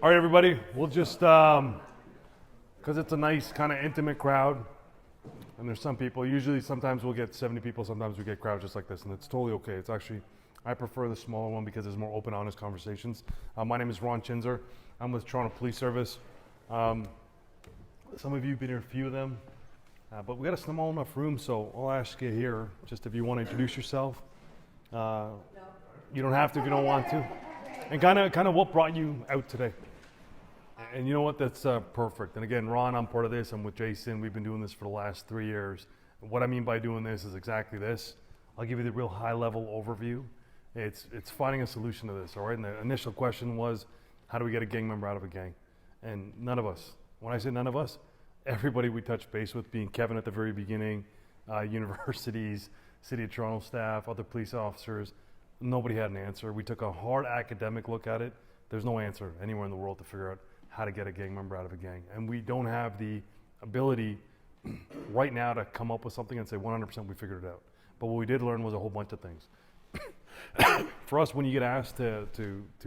All right, everybody, we'll just, because it's a nice kind of intimate crowd, and there's some people, usually sometimes we'll get 70 people, sometimes we get crowds just like this, and it's totally okay. It's actually, I prefer the smaller one because there's more open, honest conversations. My name is Ron Chinzer. I'm with Toronto Police Service. Some of you have been here, a few of them, but we got a small enough room, so I'll ask you here, just if you want to introduce yourself. You don't have to if you don't want to. And kind of what brought you out today. And you know what, that's perfect. And again, Ron, I'm part of this. I'm with Jason. We've been doing this for the last 3 years. And what I mean by doing this is exactly this. I'll give you the real high level overview. It's finding a solution to this, all right? And the initial question was, how do we get a gang member out of a gang? And none of us, when I say none of us, everybody we touched base with, being Kevin at the very beginning, universities, City of Toronto staff, other police officers, nobody had an answer. We took a hard academic look at it. There's no answer anywhere in the world to figure out how to get a gang member out of a gang. And we don't have the ability right now to come up with something and say 100% we figured it out. But what we did learn was a whole bunch of things. For us, when you get asked to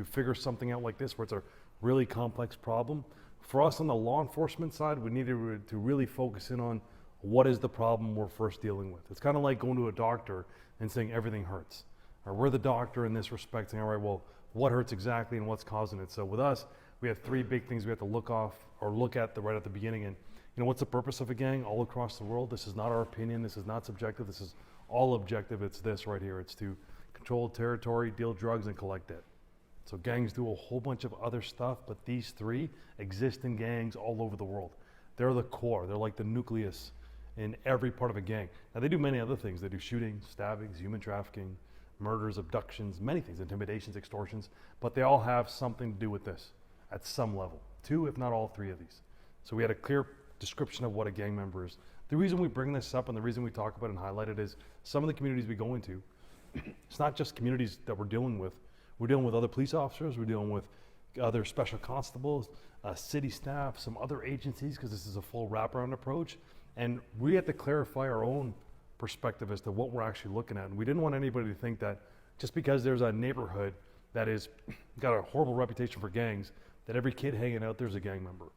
figure something out like this, where it's a really complex problem, for us on the law enforcement side, we needed to really focus in on what is the problem we're first dealing with. It's kind of like going to a doctor and saying everything hurts. Or we're the doctor in this respect, saying, all right, well, what hurts exactly and what's causing it? So with us, we had three big things we had to look at right at the beginning. And you know, what's the purpose of a gang all across the world? This is not our opinion. This is not subjective. This is all objective. It's this right here. It's to control territory, deal drugs, and collect debt. So gangs do a whole bunch of other stuff, but these three exist in gangs all over the world. They're the core. They're like the nucleus in every part of a gang. Now, they do many other things. They do shootings, stabbings, human trafficking, murders, abductions, many things, intimidations, extortions, but they all have something to do with this at some level. Two, if not all three of these. So we had a clear description of what a gang member is. The reason we bring this up and the reason we talk about it and highlight it is some of the communities we go into, it's not just communities that we're dealing with. We're dealing with other police officers, we're dealing with other special constables, city staff, some other agencies, because this is a full wraparound approach. And we have to clarify our own perspective as to what we're actually looking at. And we didn't want anybody to think that just because there's a neighborhood that is got a horrible reputation for gangs, that every kid hanging out there's a gang member.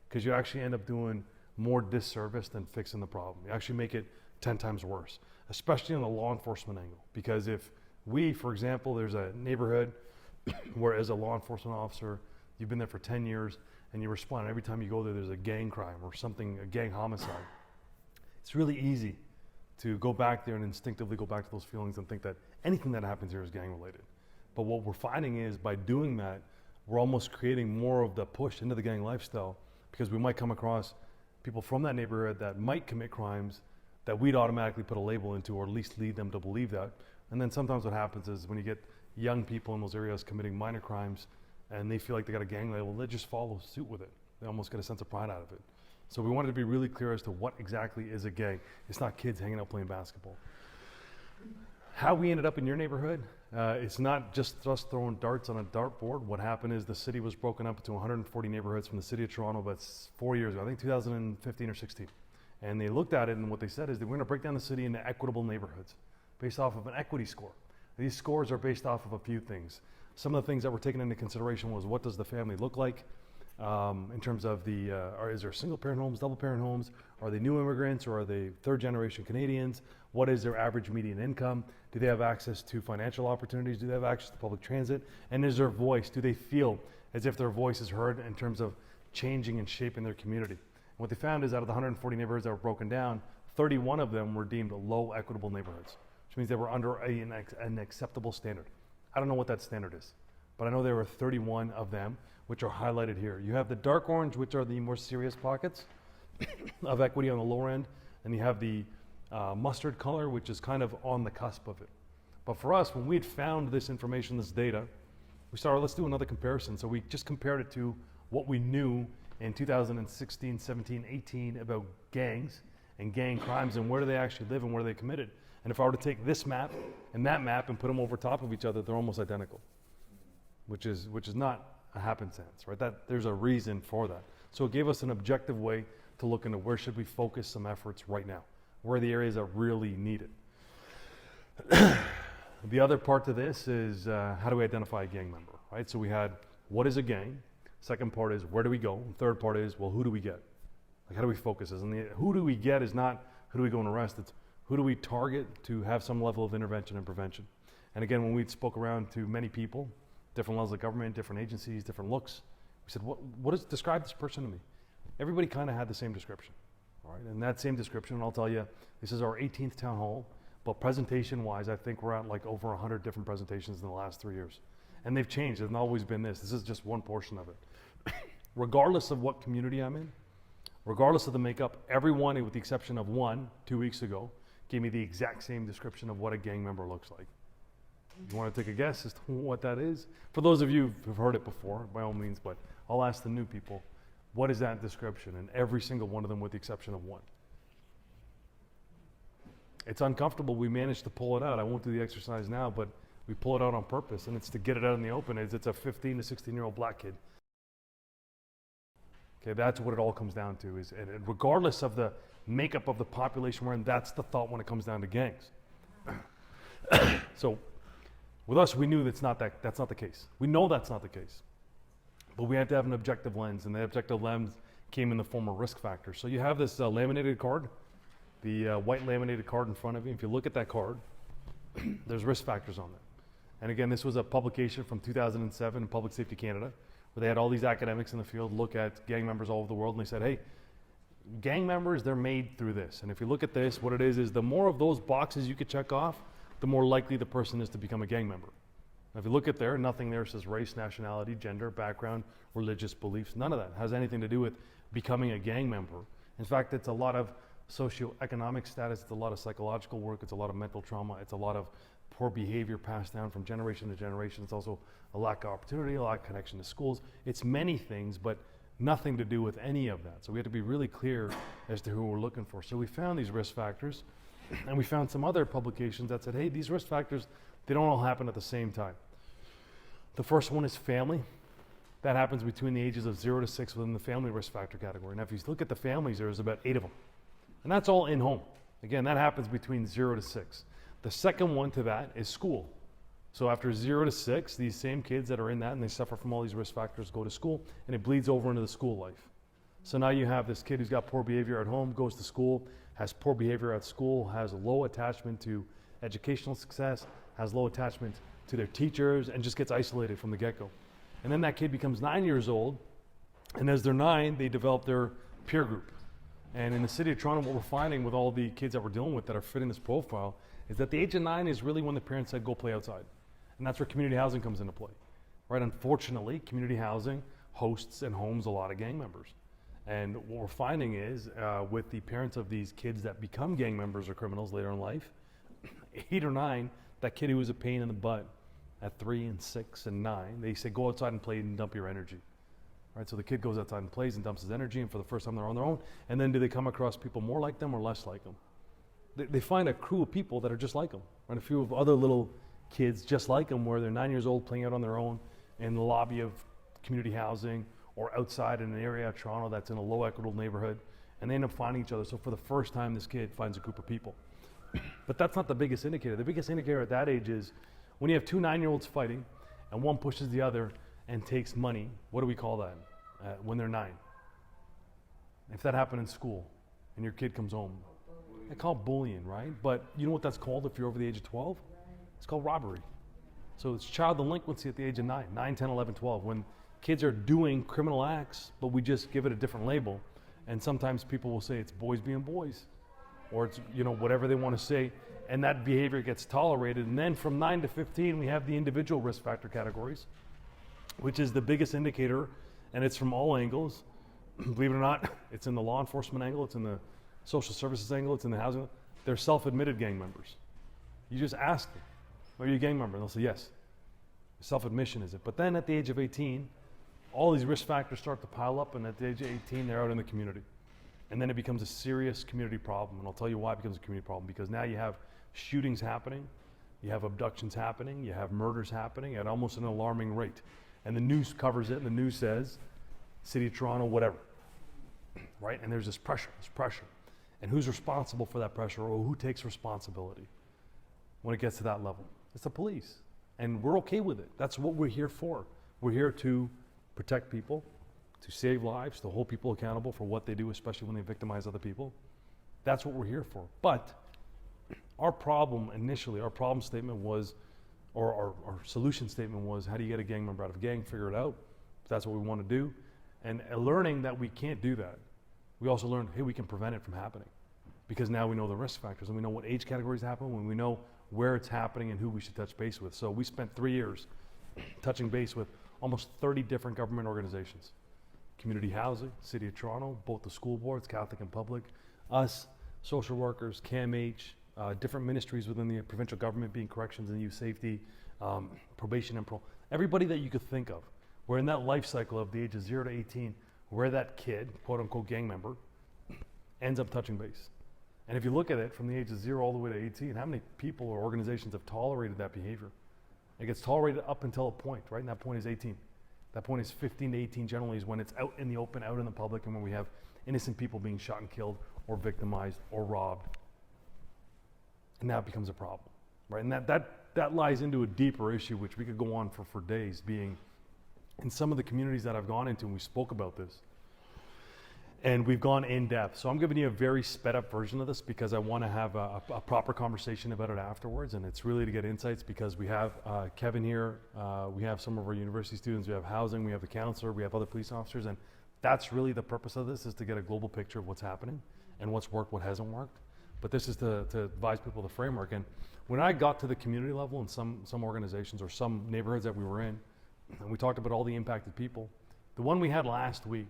Because you actually end up doing more disservice than fixing the problem. You actually make it 10 times worse, especially on the law enforcement angle. Because if we, for example, there's a neighborhood where as a law enforcement officer, you've been there for 10 years and you respond every time you go there, there's a gang crime or something, a gang homicide. It's really easy to go back there and instinctively go back to those feelings and think that anything that happens here is gang related. But what we're finding is by doing that, we're almost creating more of the push into the gang lifestyle, because we might come across people from that neighborhood that might commit crimes that we'd automatically put a label into, or at least lead them to believe that. And then sometimes what happens is when you get young people in those areas committing minor crimes and they feel like they got a gang label, they just follow suit with it. They almost get a sense of pride out of it. So we wanted to be really clear as to what exactly is a gang. It's not kids hanging out playing basketball. How we ended up in your neighborhood, it's not just us throwing darts on a dartboard. What happened is the city was broken up into 140 neighborhoods from the City of Toronto about 4 years ago, I think 2015 or 16. And they looked at it, and what they said is that we're gonna break down the city into equitable neighborhoods based off of an equity score. These scores are based off of a few things. Some of the things that were taken into consideration was, what does the family look like? In terms of is there single parent homes, double parent homes? Are they new immigrants or are they third generation Canadians? What is their average median income? Do they have access to financial opportunities? Do they have access to public transit? And is their voice, do they feel as if their voice is heard in terms of changing and shaping their community? And what they found is out of the 140 neighborhoods that were broken down, 31 of them were deemed low equitable neighborhoods, which means they were under an acceptable standard. I don't know what that standard is, but I know there were 31 of them, which are highlighted here. You have the dark orange, which are the more serious pockets of equity on the lower end, and you have the mustard color, which is kind of on the cusp of it. But for us, when we'd found this information, this data, we started, let's do another comparison. So we just compared it to what we knew in 2016, 17, 18 about gangs and gang crimes and where do they actually live and where they committed. And if I were to take this map and that map and put them over top of each other, they're almost identical, which is not a happenstance, right? That there's a reason for that. So it gave us an objective way to look into where should we focus some efforts right now, where are the areas that really need it. The other part to this is how do we identify a gang member, right? So we had, what is a gang? Second part is, where do we go? And third part is, well, who do we get? Like, how do we focus? And the who do we get is not who do we go and arrest, it's who do we target to have some level of intervention and prevention. And again, when we spoke around to many people, different levels of government, different agencies, different looks, we said, describe this person to me? Everybody kind of had the same description, all right? And that same description, and I'll tell you, this is our 18th town hall, but presentation-wise, I think we're at like over 100 different presentations in the last 3 years. And they've changed, it's not always been this. This is just one portion of it. Regardless of what community I'm in, regardless of the makeup, everyone, with the exception of one, 2 weeks ago, gave me the exact same description of what a gang member looks like. You want to take a guess as to what that is? For those of you who've heard it before, by all means, but I'll ask the new people, what is that description? And every single one of them, with the exception of one. It's uncomfortable. We managed to pull it out. I won't do the exercise now, but we pull it out on purpose, and it's to get it out in the open. It's a 15 to 16-year-old black kid. Okay, that's what it all comes down to. And regardless of the makeup of the population we're in, that's the thought when it comes down to gangs. So with us, we knew that's not the case. We know that's not the case. But we had to have an objective lens, and the objective lens came in the form of risk factors. So you have this laminated card, the white laminated card in front of you. If you look at that card, there's risk factors on it. And again, this was a publication from 2007 in Public Safety Canada, where they had all these academics in the field look at gang members all over the world, and they said, hey, gang members, they're made through this. And if you look at this, what it is the more of those boxes you could check off, the more likely the person is to become a gang member. Now, if you look at there, nothing there says race, nationality, gender, background, religious beliefs. None of that has anything to do with becoming a gang member. In fact, it's a lot of socioeconomic status, it's a lot of psychological work, it's a lot of mental trauma, it's a lot of poor behavior passed down from generation to generation. It's also a lack of opportunity, a lack of connection to schools. It's many things, but nothing to do with any of that. So we have to be really clear as to who we're looking for. So we found these risk factors, and we found some other publications that said, hey, these risk factors, they don't all happen at the same time. The first one is family. That happens between the ages of 0 to 6 within the family risk factor category. Now, if you look at the families, there's about 8 of them. And that's all in home. Again, that happens between 0 to 6. The second one to that is school. So after 0 to 6, these same kids that are in that and they suffer from all these risk factors go to school, and it bleeds over into the school life. So now you have this kid who's got poor behavior at home, goes to school, has poor behavior at school, has low attachment to educational success, has low attachment to their teachers, and just gets isolated from the get-go. And then that kid becomes 9 years old, and as they're 9, they develop their peer group. And in the city of Toronto, what we're finding with all the kids that we're dealing with that are fitting this profile is that the age of 9 is really when the parents said, go play outside. And that's where community housing comes into play, right? Unfortunately, community housing hosts and homes a lot of gang members. And what we're finding is with the parents of these kids that become gang members or criminals later in life, 8 or 9, that kid who was a pain in the butt at 3 and 6 and 9, they say, go outside and play and dump your energy. Right, so the kid goes outside and plays and dumps his energy, and for the first time they're on their own. And then do they come across people more like them or less like them? They find a crew of people that are just like them, and a few of other little kids just like them, where they're 9 years old playing out on their own in the lobby of community housing or outside in an area of Toronto that's in a low equitable neighborhood, and they end up finding each other. So for the first time, this kid finds a group of people. But that's not the biggest indicator. The biggest indicator at that age is when you have two 9-year-olds fighting and one pushes the other and takes money. What do we call that when they're 9? If that happened in school and your kid comes home, they call it bullying, right? But you know what that's called if you're over the age of 12? It's called robbery. So it's child delinquency at the age of 9, 10, 11, 12, when kids are doing criminal acts, but we just give it a different label. And sometimes people will say it's boys being boys, or it's, you know, whatever they want to say, and that behavior gets tolerated. And then from 9 to 15, we have the individual risk factor categories, which is the biggest indicator, and it's from all angles. Believe it or not, it's in the law enforcement angle, it's in the social services angle, it's in the housing. They're self-admitted gang members. You just ask them, are you a gang member? And they'll say yes. Self-admission is it. But then at the age of 18, all these risk factors start to pile up, and at the age of 18, they're out in the community. And then it becomes a serious community problem, and I'll tell you why it becomes a community problem, because now you have shootings happening, you have abductions happening, you have murders happening at almost an alarming rate. And the news covers it, and the news says, City of Toronto, whatever, right? And there's this pressure. And who's responsible for that pressure, or who takes responsibility when it gets to that level? It's the police, and we're okay with it. That's what we're here for. We're here to protect people, to save lives, to hold people accountable for what they do, especially when they victimize other people. That's what we're here for. But our problem initially, our problem statement was, or our solution statement was, how do you get a gang member out of a gang? Figure it out. That's what we want to do. And learning that we can't do that, we also learned, hey, we can prevent it from happening. Because now we know the risk factors and we know what age categories happen, when we know where it's happening and who we should touch base with. So we spent 3 years touching base with almost 30 different government organizations. Community housing, City of Toronto, both the school boards, Catholic and public, us, social workers, CAMH, different ministries within the provincial government, being corrections and youth safety, probation and parole. Everybody that you could think of. We're in that life cycle of the age of 0 to 18, where that kid, quote unquote gang member, ends up touching base. And if you look at it from the age of 0 all the way to 18, how many people or organizations have tolerated that behavior? It gets tolerated up until a point, right? And that point is 18. That point is 15 to 18 generally is when it's out in the open, out in the public, and when we have innocent people being shot and killed or victimized or robbed. And that becomes a problem, right? And that lies into a deeper issue, which we could go on for days, being in some of the communities that I've gone into, and we spoke about this, and we've gone in depth. So I'm giving you a very sped up version of this because I want to have a proper conversation about it afterwards, and it's really to get insights because we have Kevin here, we have some of our university students, we have housing, we have the counselor, we have other police officers, and that's really the purpose of this, is to get a global picture of what's happening and what's worked, what hasn't worked. But this is to advise people the framework. And when I got to the community level in some organizations or some neighborhoods that we were in, and we talked about all the impacted people, the one we had last week,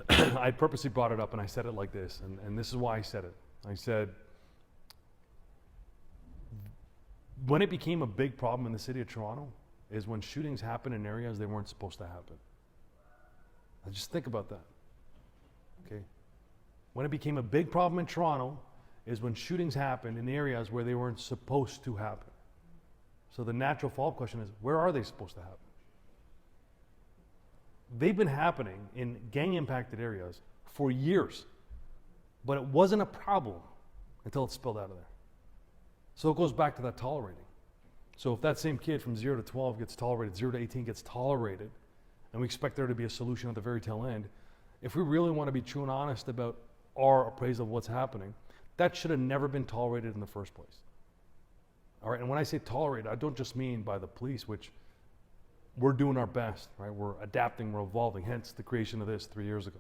I purposely brought it up and I said it like this, and this is why I said it. I said, when it became a big problem in the City of Toronto is when shootings happen in areas they weren't supposed to happen. Now just think about that, okay? When it became a big problem in Toronto is when shootings happened in areas where they weren't supposed to happen. So the natural follow-up question is, where are they supposed to happen? They've been happening in gang-impacted areas for years, but it wasn't a problem until it spilled out of there. So it goes back to that tolerating. So if that same kid from 0 to 12 gets tolerated, 0 to 18 gets tolerated, and we expect there to be a solution at the very tail end, if we really want to be true and honest about our appraisal of what's happening, that should have never been tolerated in the first place. All right, and when I say tolerated, I don't just mean by the police, which we're doing our best, right? We're adapting, we're evolving, hence the creation of this 3 years ago.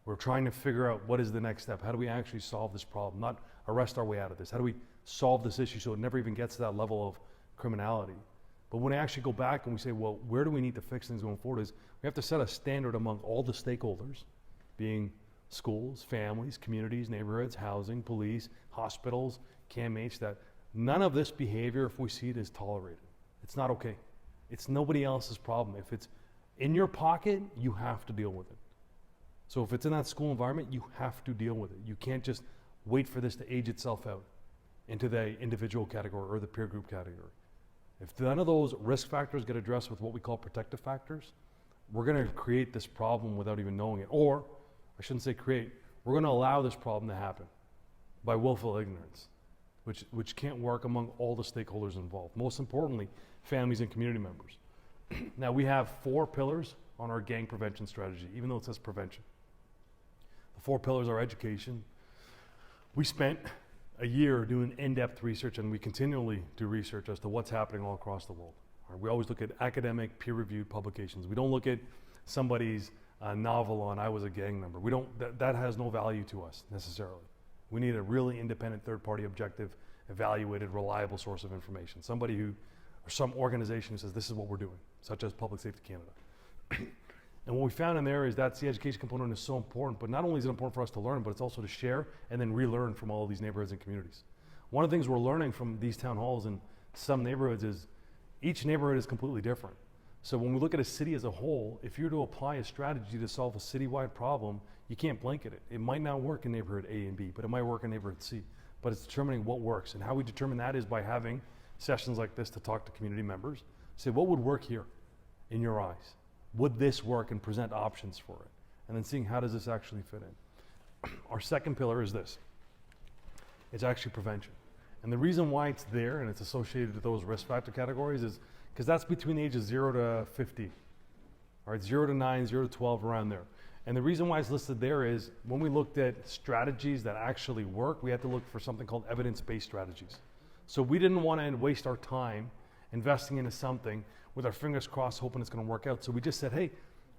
We're trying to figure out what is the next step. How do we actually solve this problem? Not arrest our way out of this. How do we solve this issue so it never even gets to that level of criminality? But when I actually go back and we say, well, where do we need to fix things going forward, is we have to set a standard among all the stakeholders, being schools, families, communities, neighborhoods, housing, police, hospitals, CAMH, that none of this behavior, if we see it, is tolerated. It's not okay. It's nobody else's problem. If it's in your pocket, you have to deal with it. So if it's in that school environment, you have to deal with it. You can't just wait for this to age itself out into the individual category or the peer group category. If none of those risk factors get addressed with what we call protective factors, we're going to create this problem without even knowing it. Or, I shouldn't say create, we're going to allow this problem to happen by willful ignorance, which can't work among all the stakeholders involved. Most importantly, families and community members. Now, we have 4 pillars on our gang prevention strategy, even though it says prevention. The 4 pillars are education. We spent a year doing in-depth research, and we continually do research as to what's happening all across the world. We always look at academic, peer-reviewed publications. We don't look at somebody's novel on I was a gang member. We don't. That has no value to us necessarily. We need a really independent, third-party, objective, evaluated, reliable source of information. Somebody who, or some organization who says this is what we're doing, such as Public Safety Canada. And what we found in there is that the education component is so important, but not only is it important for us to learn, but it's also to share and then relearn from all of these neighborhoods and communities. One of the things we're learning from these town halls in some neighborhoods is each neighborhood is completely different. So when we look at a city as a whole, if you're to apply a strategy to solve a citywide problem, you can't blanket it. It might not work in neighborhood A and B, but it might work in neighborhood C. But it's determining what works. And how we determine that is by having sessions like this to talk to community members, say what would work here in your eyes? Would this work, and present options for it? And then seeing how does this actually fit in. Our second pillar is this. It's actually prevention. And the reason why it's there and it's associated with those risk factor categories is because that's between the ages 0 to 50. All right, 0 to 9, 0 to 12, around there. And the reason why it's listed there is when we looked at strategies that actually work, we had to look for something called evidence-based strategies. So we didn't want to waste our time investing into something with our fingers crossed hoping it's going to work out. So we just said, hey,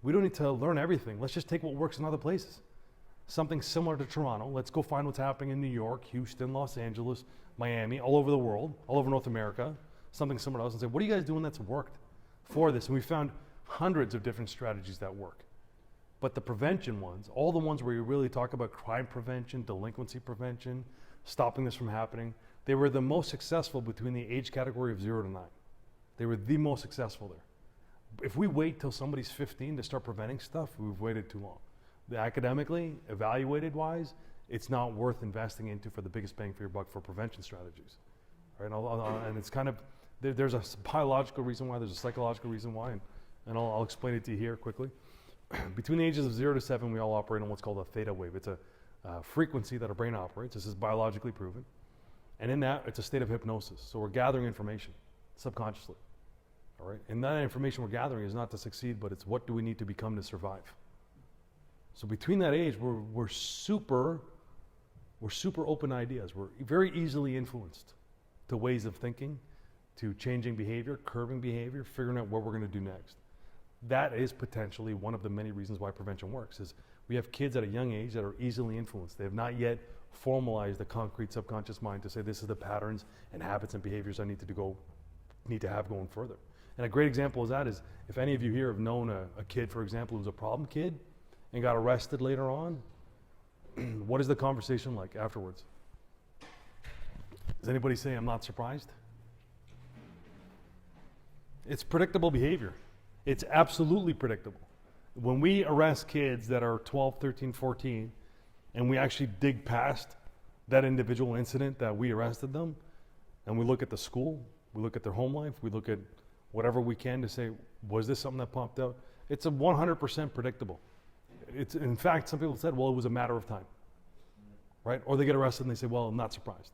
we don't need to learn everything. Let's just take what works in other places. Something similar to Toronto. Let's go find what's happening in New York, Houston, Los Angeles, Miami, all over the world, all over North America, something similar to us, and say, what are you guys doing that's worked for this? And we found hundreds of different strategies that work. But the prevention ones, all the ones where you really talk about crime prevention, delinquency prevention, stopping this from happening, they were the most successful between the age category of 0 to 9. They were the most successful there. If we wait till somebody's 15 to start preventing stuff, we've waited too long. Academically, evaluated wise, it's not worth investing into for the biggest bang for your buck for prevention strategies. Right? And it's kind of, there's a biological reason why, there's a psychological reason why, and I'll explain it to you here quickly. Between the ages of 0 to 7, we all operate on what's called a theta wave. It's a frequency that our brain operates. This is biologically proven. And in that, it's a state of hypnosis. So we're gathering information subconsciously. All right? And that information we're gathering is not to succeed, but it's what do we need to become to survive. So between that age, we're super open ideas. We're very easily influenced to ways of thinking, to changing behavior, curbing behavior, figuring out what we're going to do next. That is potentially one of the many reasons why prevention works, is we have kids at a young age that are easily influenced. They have not yet formalized the concrete subconscious mind to say this is the patterns and habits and behaviors I need to have going further. And a great example of that is if any of you here have known a kid, for example, who's a problem kid and got arrested later on, what is the conversation like afterwards? Does anybody say, I'm not surprised? It's predictable behavior. It's absolutely predictable. When we arrest kids that are 12, 13, 14, and we actually dig past that individual incident that we arrested them, and we look at the school, we look at their home life, we look at whatever we can to say, was this something that popped out? It's a 100% predictable. It's, in fact, some people said, well, it was a matter of time, right? Or they get arrested and they say, well, I'm not surprised.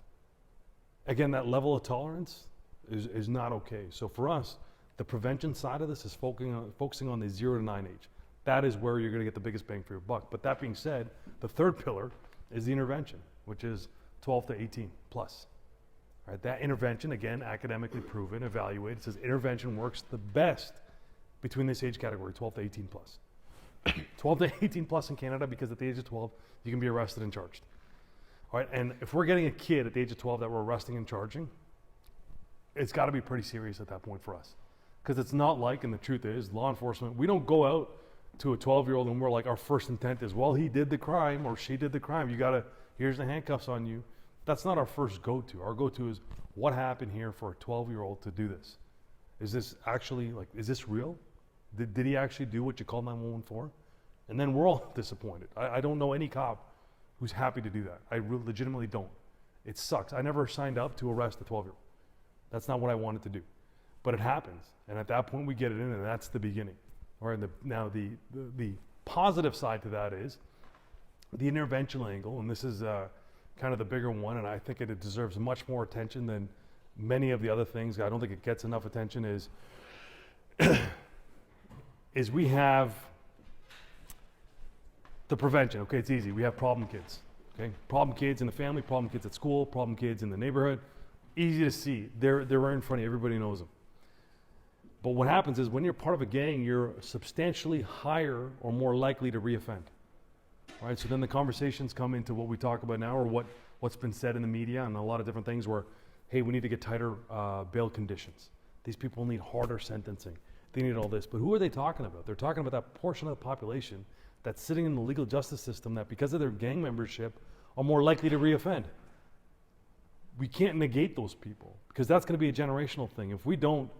Again, that level of tolerance is not okay. So for us, the prevention side of this is focusing on the 0 to 9 age. That is where you're going to get the biggest bang for your buck. But that being said, the third pillar is the intervention, which is 12 to 18 plus. Right? That intervention, again, academically proven, evaluated, says intervention works the best between this age category, 12 to 18 plus. 12 to 18 plus in Canada, because at the age of 12, you can be arrested and charged. All right? And if we're getting a kid at the age of 12 that we're arresting and charging, it's got to be pretty serious at that point for us. Because it's not like, and the truth is, law enforcement, we don't go out to a 12-year-old and we're like, our first intent is, well, he did the crime or she did the crime. You got to, here's the handcuffs on you. That's not our first go-to. Our go-to is, what happened here for a 12-year-old to do this? Is this actually, like, is this real? Did he actually do what you called 911 for? And then we're all disappointed. I don't know any cop who's happy to do that. I legitimately don't. It sucks. I never signed up to arrest a 12-year-old. That's not what I wanted to do. But it happens. And at that point, we get it in, and that's the beginning. All right, now the positive side to that is the interventional angle, and this is kind of the bigger one, and I think it deserves much more attention than many of the other things. I don't think it gets enough attention, is we have the prevention. Okay, it's easy. We have problem kids. Okay, problem kids in the family, problem kids at school, problem kids in the neighborhood. Easy to see. They're right in front of you. Everybody knows them. But what happens is when you're part of a gang, you're substantially higher or more likely to reoffend. Right? So then the conversations come into what we talk about now, or what's been said in the media and a lot of different things where, hey, we need to get tighter bail conditions. These people need harder sentencing. They need all this. But who are they talking about? They're talking about that portion of the population that's sitting in the legal justice system that, because of their gang membership, are more likely to reoffend. We can't negate those people, because that's going to be a generational thing. If we don't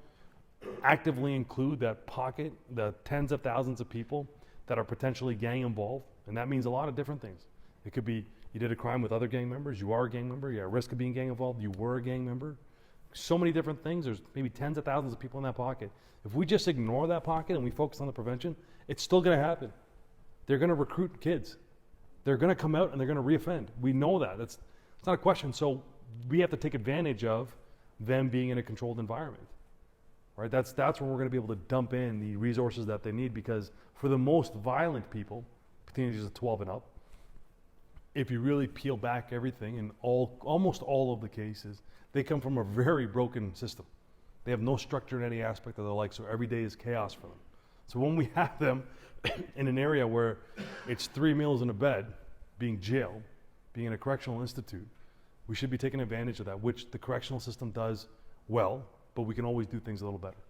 actively include that pocket, the tens of thousands of people that are potentially gang involved, and that means a lot of different things. It could be you did a crime with other gang members, you are a gang member, you're at risk of being gang involved, you were a gang member. So many different things. There's maybe tens of thousands of people in that pocket. If we just ignore that pocket and we focus on the prevention, it's still going to happen. They're going to recruit kids. They're going to come out and they're going to reoffend. We know that. It's not a question. So we have to take advantage of them being in a controlled environment. right? That's where we're going to be able to dump in the resources that they need, because for the most violent people, teenagers of 12 and up, if you really peel back everything, in almost all of the cases, they come from a very broken system. They have no structure in any aspect of their life, so every day is chaos for them. So when we have them in an area where it's 3 meals in a bed, being jailed, being in a correctional institute, we should be taking advantage of that, which the correctional system does well, but we can always do things a little better,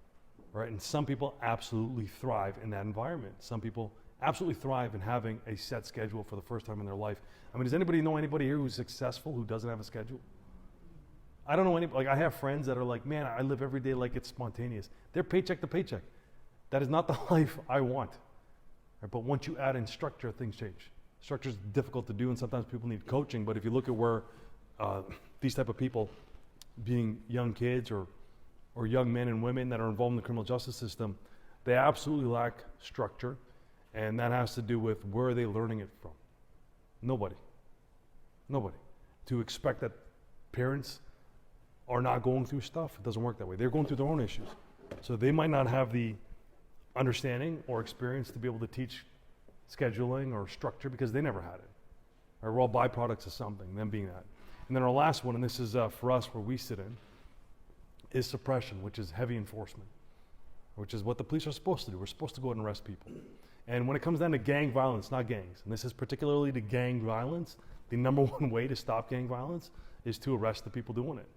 right? And some people absolutely thrive in that environment. Some people absolutely thrive in having a set schedule for the first time in their life. I mean, does anybody know anybody here who's successful who doesn't have a schedule? I don't know anybody. Like, I have friends that are like, man, I live every day like it's spontaneous. They're paycheck to paycheck. That is not the life I want. Right? But once you add in structure, things change. Structure is difficult to do, and sometimes people need coaching. But if you look at where these type of people, being young kids or young men and women that are involved in the criminal justice system, they absolutely lack structure. And that has to do with where are they learning it from? Nobody. To expect that parents are not going through stuff, it doesn't work that way. They're going through their own issues. So they might not have the understanding or experience to be able to teach scheduling or structure because they never had it. Right? We're all byproducts of something, them being that. And then our last one, and this is for us where we sit in, is suppression, which is heavy enforcement, which is what the police are supposed to do. We're supposed to go out and arrest people. And when it comes down to gang violence, not gangs, and this is particularly to gang violence, the number one way to stop gang violence is to arrest the people doing it.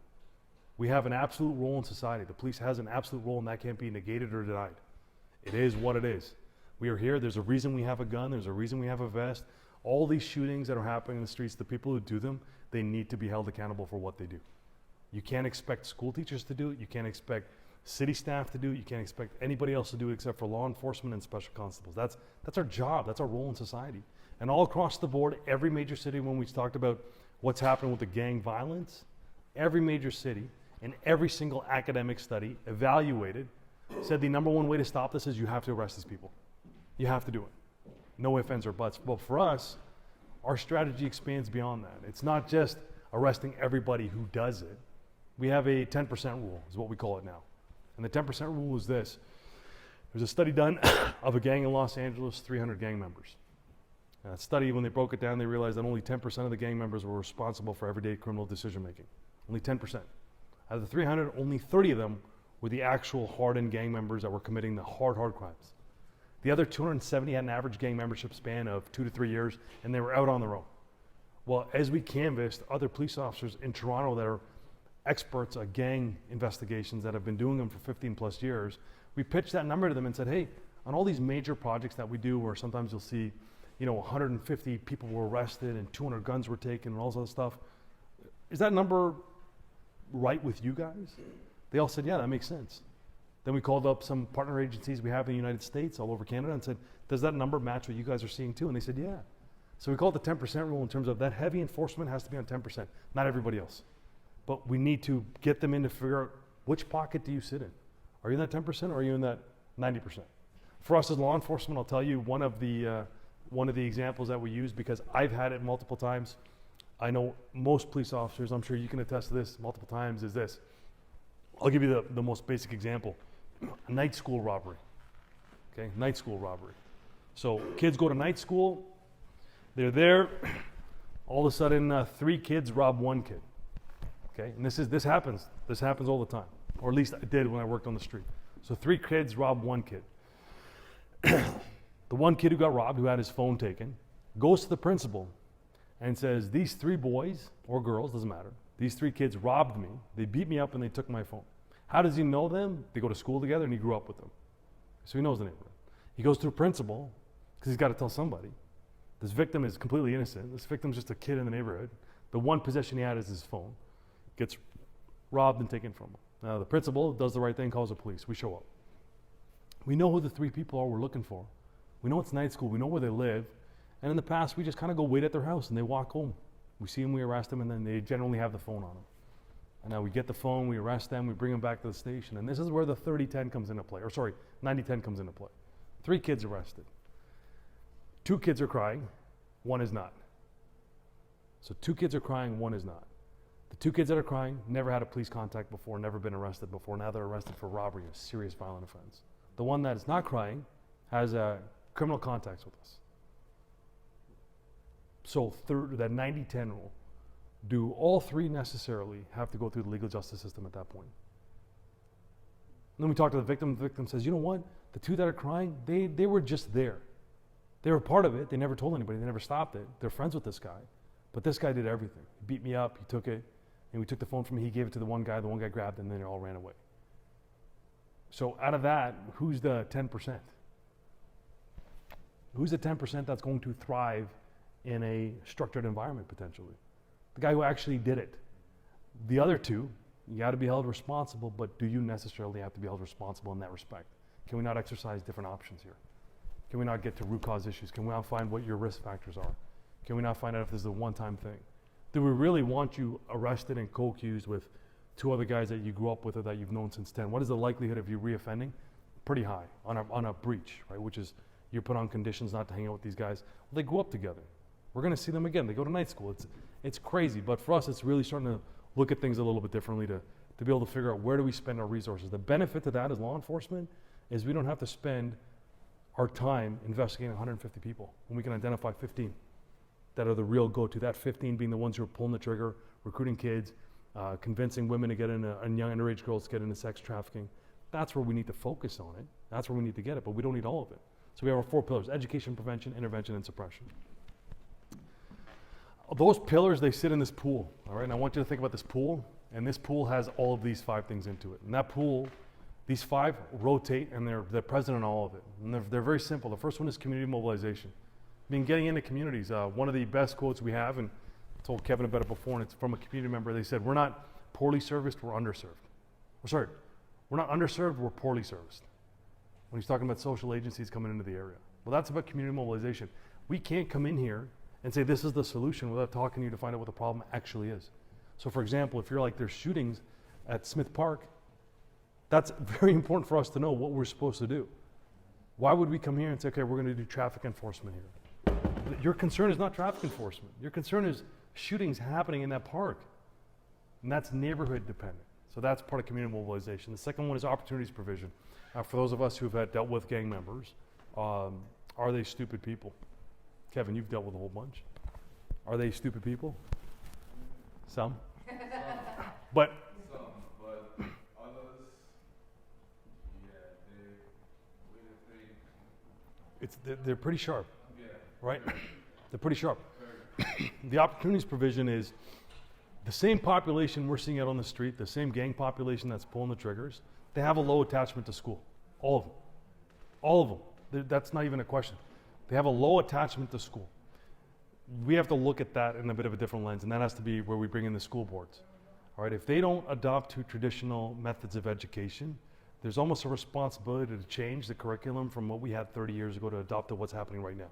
We have an absolute role in society. The police has an absolute role, and that can't be negated or denied. It is what it is. We are here. There's a reason we have a gun. There's a reason we have a vest. All these shootings that are happening in the streets, the people who do them, they need to be held accountable for what they do. You can't expect school teachers to do it. You can't expect city staff to do it. You can't expect anybody else to do it except for law enforcement and special constables. That's our job. That's our role in society. And all across the board, every major city, when we talked about what's happening with the gang violence, every major city and every single academic study evaluated said the number one way to stop this is you have to arrest these people. You have to do it. No ifs, ands, or buts. But for us, our strategy expands beyond that. It's not just arresting everybody who does it. We have a 10% rule, is what we call it now. And the 10% rule is this. There's a study done of a gang in Los Angeles, 300 gang members. And that study, when they broke it down, they realized that only 10% of the gang members were responsible for everyday criminal decision making. Only 10%. Out of the 300, only 30 of them were the actual hardened gang members that were committing the hard crimes. The other 270 had an average gang membership span of 2 to 3 years, and they were out on their own. Well, as we canvassed other police officers in Toronto that are experts at gang investigations that have been doing them for 15 plus years, we pitched that number to them and said, hey, on all these major projects that we do where sometimes you'll see, 150 people were arrested and 200 guns were taken and all this other stuff, is that number right with you guys? They all said, yeah, that makes sense. Then we called up some partner agencies we have in the United States, all over Canada, and said, does that number match what you guys are seeing too? And they said, yeah. So we call it the 10% rule in terms of that heavy enforcement has to be on 10%, not everybody else. But we need to get them in to figure out which pocket do you sit in. Are you in that 10% or are you in that 90%? For us as law enforcement, I'll tell you one of the examples that we use, because I've had it multiple times. I know most police officers, I'm sure you can attest to this multiple times, is this. I'll give you the most basic example. A night school robbery. Okay, night school robbery. So kids go to night school, they're there, all of a sudden 3 kids rob 1 kid. Okay, and this happens all the time, or at least it did when I worked on the street. So 3 kids rob 1 kid. The one kid who got robbed, who had his phone taken, goes to the principal and says, these 3 boys or girls, doesn't matter, these 3 kids robbed me, they beat me up and they took my phone. How does he know them? They go to school together and he grew up with them. So he knows the neighborhood. He goes to a principal because he's got to tell somebody. This victim is completely innocent. This victim's just a kid in the neighborhood. The one possession he had is his phone. Gets robbed and taken from him. Now the principal does the right thing, calls the police. We show up. We know who the 3 people are we're looking for. We know it's night school. We know where they live. And in the past, we just kind of go wait at their house and they walk home. We see them, we arrest them, and then they generally have the phone on them. And now we get the phone, we arrest them, we bring them back to the station. And this is where the 30-10 comes into play, 90-10 comes into play. 3 kids arrested. 2 kids are crying, 1 is not. So 2 kids are crying, 1 is not. The 2 kids that are crying never had a police contact before, never been arrested before. Now they're arrested for robbery, a serious violent offense. The one that is not crying has criminal contacts with us. So that 90-10 rule, do all 3 necessarily have to go through the legal justice system at that point? And then we talk to the victim says, you know what? The 2 that are crying, they were just there. They were part of it. They never told anybody. They never stopped it. They're friends with this guy. But this guy did everything. He beat me up. He took it. And we took the phone from me. He gave it to the one guy. The one guy grabbed it, and then they all ran away. So out of that, who's the 10%? Who's the 10% that's going to thrive in a structured environment potentially? The guy who actually did it. The other 2, you got to be held responsible, but do you necessarily have to be held responsible in that respect? Can we not exercise different options here? Can we not get to root cause issues? Can we not find what your risk factors are? Can we not find out if this is a one-time thing? Do we really want you arrested and co-accused with 2 other guys that you grew up with or that you've known since 10? What is the likelihood of you reoffending? Pretty high on a breach, right? Which is you're put on conditions not to hang out with these guys. Well, they grew up together. We're going to see them again. They go to night school. It's crazy, but for us, it's really starting to look at things a little bit differently to be able to figure out where do we spend our resources. The benefit to that as law enforcement is we don't have to spend our time investigating 150 people when we can identify 15 that are the real go-to. That 15 being the ones who are pulling the trigger, recruiting kids, convincing women to get into, and young underage girls to get into sex trafficking. That's where we need to focus on it. That's where we need to get it, but we don't need all of it. So we have our 4 pillars: education, prevention, intervention, and suppression. Those pillars, they sit in this pool, all right? And I want you to think about this pool, and this pool has all of these 5 things into it. And that pool, these 5 rotate, and they're present in all of it. And they're very simple. The first one is community mobilization. I mean, getting into communities. One of the best quotes we have, and I told Kevin about it before, and it's from a community member. They said, we're not poorly serviced, we're underserved. We're not underserved, we're poorly serviced. When he's talking about social agencies coming into the area. Well, that's about community mobilization. We can't come in here and say this is the solution without talking to you to find out what the problem actually is. So for example, if you're like there's shootings at Smith Park, that's very important for us to know what we're supposed to do. Why would we come here and say, okay, we're going to do traffic enforcement here? Your concern is not traffic enforcement. Your concern is shootings happening in that park. And that's neighborhood dependent. So that's part of community mobilization. The second one is opportunities provision. For those of us who've dealt with gang members, are they stupid people? Kevin, you've dealt with a whole bunch. Are they stupid people? Some? But others, yeah, they're pretty sharp, yeah. right? They're pretty sharp. The opportunities provision is the same population we're seeing out on the street, the same gang population that's pulling the triggers, they have a low attachment to school. All of them. All of them. That's not even a question. They have a low attachment to school. We have to look at that in a bit of a different lens, and that has to be where we bring in the school boards. All right, if they don't adopt to traditional methods of education, there's almost a responsibility to change the curriculum from what we had 30 years ago to adopt to what's happening right now.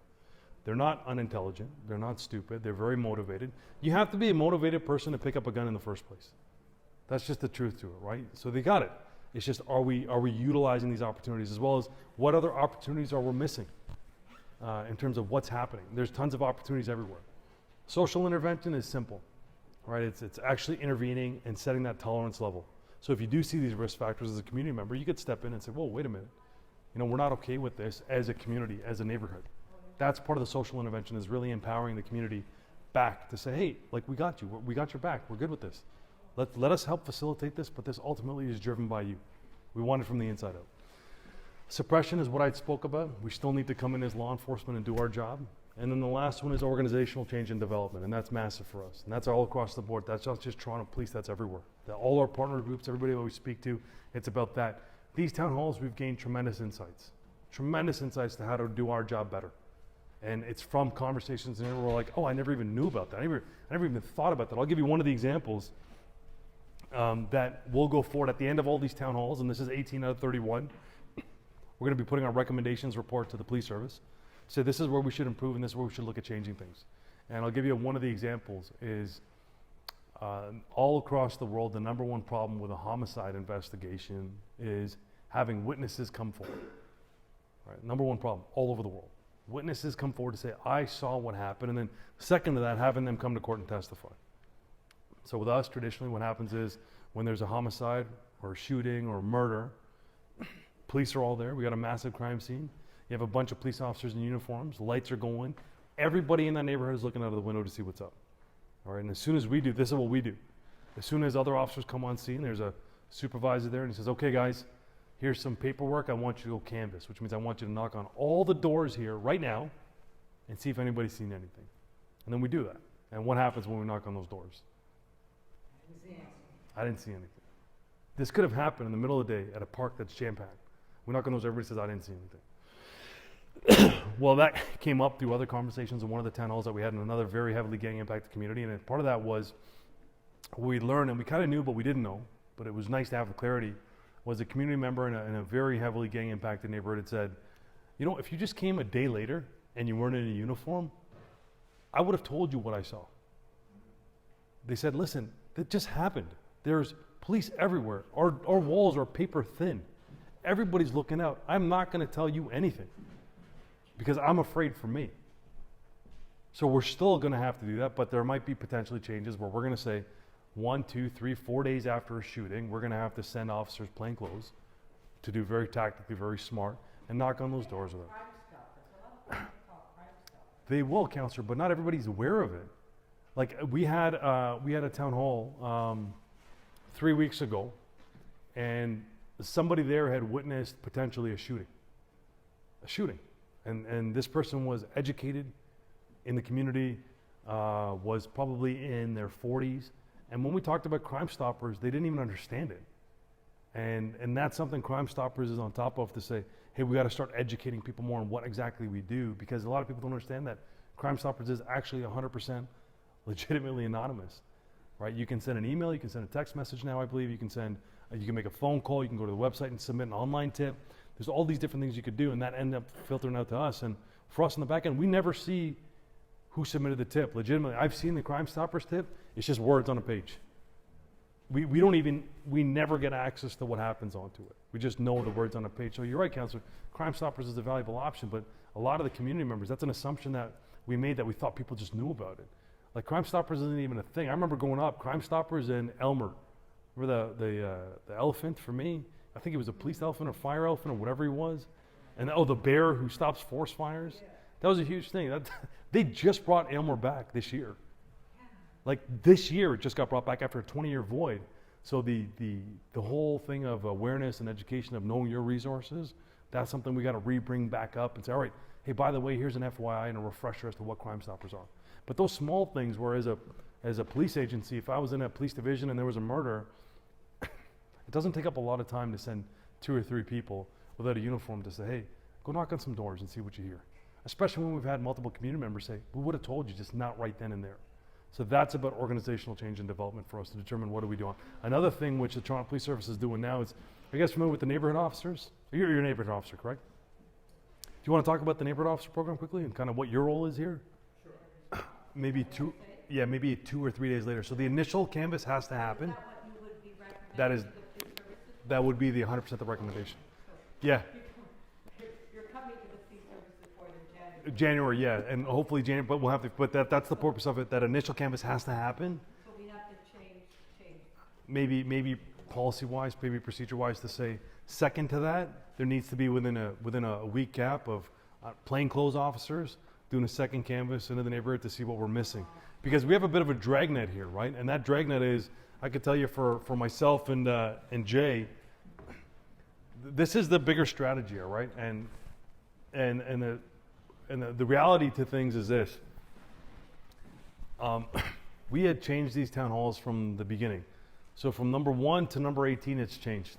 They're not unintelligent, they're not stupid, they're very motivated. You have to be a motivated person to pick up a gun in the first place. That's just the truth to it, right? So they got it. It's just, are we utilizing these opportunities, as well as what other opportunities are we missing in terms of what's happening? There's tons of opportunities everywhere. Social intervention is simple, right? It's actually intervening and setting that tolerance level. So if you do see these risk factors as a community member, you could step in and say, whoa, wait a minute. You know, we're not okay with this as a community, as a neighborhood. That's part of the social intervention, is really empowering the community back to say, hey, like, we got you, we got your back, we're good with this. Let us help facilitate this, but this ultimately is driven by you. We want it from the inside out. Suppression is what I spoke about. We still need to come in as law enforcement and do our job. And then the last one is organizational change and development, and that's massive for us. And that's all across the board. That's not just Toronto Police, that's everywhere. All our partner groups, everybody that we speak to, it's about that. These town halls, we've gained tremendous insights to how to do our job better. And it's from conversations and we're like, oh, I never even knew about that. I never even thought about that. I'll give you one of the examples that will go forward at the end of all these town halls, and this is 18 out of 31. We're going to be putting our recommendations report to the police service. So this is where we should improve, and this is where we should look at changing things. And I'll give you one of the examples is all across the world, the number one problem with a homicide investigation is having witnesses come forward. Right? Number one problem all over the world. Witnesses come forward to say, I saw what happened, and then second to that, having them come to court and testify. So with us, traditionally what happens is when there's a homicide or a shooting or a murder, police are all there. We got a massive crime scene. You have a bunch of police officers in uniforms, lights are going. Everybody in that neighborhood is looking out of the window to see what's up. All right, and as soon as we do, this is what we do. As soon as other officers come on scene, there's a supervisor there and he says, okay guys, here's some paperwork. I want you to go canvass, which means I want you to knock on all the doors here right now and see if anybody's seen anything. And then we do that. And what happens when we knock on those doors? I didn't see anything. This could have happened in the middle of the day at a park that's jam-packed. We knock on those, everybody says, I didn't see anything. Well, that came up through other conversations in one of the town halls that we had in another very heavily gang-impacted community, and part of that was what we learned, and we kind of knew, but we didn't know, but it was nice to have the clarity, was a community member in a very heavily gang-impacted neighborhood had said, you know, if you just came a day later and you weren't in a uniform, I would have told you what I saw. They said, listen, that just happened. There's police everywhere. Our walls are paper thin. Everybody's looking out. I'm not going to tell you anything because I'm afraid for me. So we're still going to have to do that, but there might be potentially changes where we're going to say 1, 2, 3, 4 days after a shooting, we're going to have to send officers plainclothes to do very tactically, very smart, and knock on those doors with them. They will, Counselor, but not everybody's aware of it. Like we had a town hall 3 weeks ago, and somebody there had witnessed potentially a shooting, and this person was educated in the community, was probably in their 40s, and when we talked about Crime Stoppers, they didn't even understand it, and that's something Crime Stoppers is on top of to say, hey, we got to start educating people more on what exactly we do, because a lot of people don't understand that Crime Stoppers is actually 100% legitimately anonymous, right? You can send an email, you can send a text message now, I believe, you can make a phone call, you can go to the website and submit an online tip. There's all these different things you could do, and that end up filtering out to us. And for us in the back end, we never see who submitted the tip. Legitimately, I've seen the Crime Stoppers tip, it's just words on a page. We never get access to what happens onto it. We just know the words on a page. So you're right, Councillor, Crime Stoppers is a valuable option, but a lot of the community members, that's an assumption that we made that we thought people just knew about it. Like Crime Stoppers isn't even a thing. I remember growing up, Crime Stoppers in Elmer. Remember the elephant for me? I think he was a police elephant or fire elephant or whatever he was. And the bear who stops forest fires. Yeah. That was a huge thing. They just brought Elmer back this year. Yeah. Like this year, it just got brought back after a 20-year void. So the whole thing of awareness and education of knowing your resources, that's something we got to re-bring back up and say, all right, hey, by the way, here's an FYI and a refresher as to what Crime Stoppers are. But those small things where as a police agency, if I was in a police division and there was a murder, it doesn't take up a lot of time to send 2 or 3 people without a uniform to say, hey, go knock on some doors and see what you hear. Especially when we've had multiple community members say, we would have told you, just not right then and there. So that's about organizational change and development for us to determine what are we doing. Another thing which the Toronto Police Service is doing now is, are you guys familiar with the neighborhood officers? You're a neighborhood officer, correct? Do you want to talk about the neighborhood officer program quickly and kind of what your role is here? Sure. Maybe 2 or 3 days later. So the initial canvass has to happen. Is that what you would be recommending? That would be the 100% the recommendation. Yeah. You're coming to the police services for the January, yeah, and hopefully January. But we'll have to. But that's the purpose of it. That initial canvass has to happen. So we have to change. Maybe policy-wise, maybe procedure-wise, to say second to that, there needs to be within a week gap of plainclothes officers doing a second canvass into the neighborhood to see what we're missing, because we have a bit of a dragnet here, right? And that dragnet is, I could tell you for myself and Jay, this is the bigger strategy, all right? And the reality to things is this. We had changed these town halls from the beginning. So from number 1 to number 18, it's changed.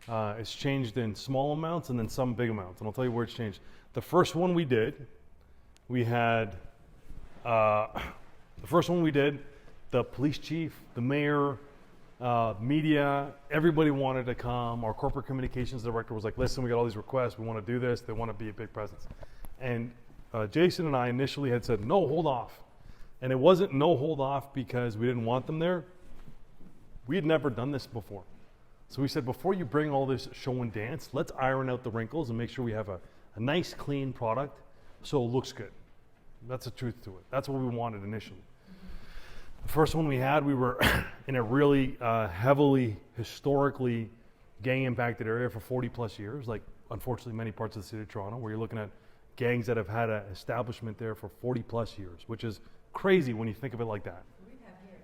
It's changed in small amounts and then some big amounts. And I'll tell you where it's changed. The first one we did, the police chief, the mayor, media, everybody wanted to come. Our corporate communications director was like, listen, we got all these requests. We want to do this. They want to be a big presence. And Jason and I initially had said, no, hold off. And it wasn't no hold off because we didn't want them there. We had never done this before. So we said, before you bring all this show and dance, let's iron out the wrinkles and make sure we have a nice, clean product so it looks good. That's the truth to it. That's what we wanted initially. The first one we had, we were in a really heavily, historically gang-impacted area for 40 plus years, like unfortunately many parts of the city of Toronto, where you're looking at gangs that have had an establishment there for 40 plus years, which is crazy when you think of it like that. We have here.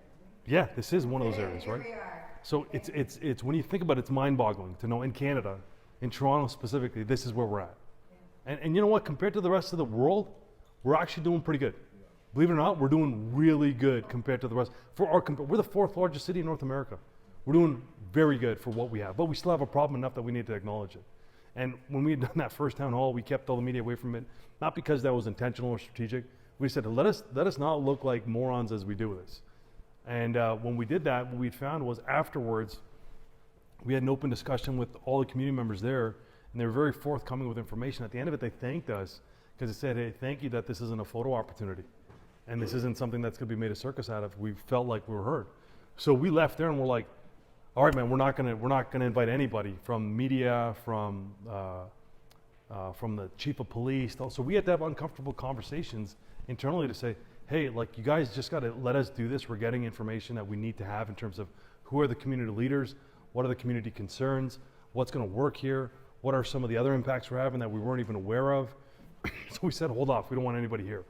Yeah, this is one of those areas, Here right? we are. So it's when you think about it, it's mind-boggling to know in Canada, in Toronto specifically, this is where we're at. And you know what? Compared to the rest of the world, we're actually doing pretty good. Believe it or not, we're doing really good compared to the rest. We're the fourth largest city in North America. We're doing very good for what we have, but we still have a problem enough that we need to acknowledge it. And when we had done that first town hall, we kept all the media away from it, not because that was intentional or strategic. We said, let us not look like morons as we do this. And when we did that, what we found was afterwards, we had an open discussion with all the community members there, and they were very forthcoming with information. At the end of it, they thanked us because they said, hey, thank you that this isn't a photo opportunity. And this isn't something that's going to be made a circus out of. We felt like we were heard. So we left there and we're like, all right, man, we're not gonna invite anybody from media, from the chief of police. So we had to have uncomfortable conversations internally to say, hey, like you guys just got to let us do this. We're getting information that we need to have in terms of who are the community leaders, what are the community concerns, what's going to work here, what are some of the other impacts we're having that we weren't even aware of. So we said, hold off, we don't want anybody here.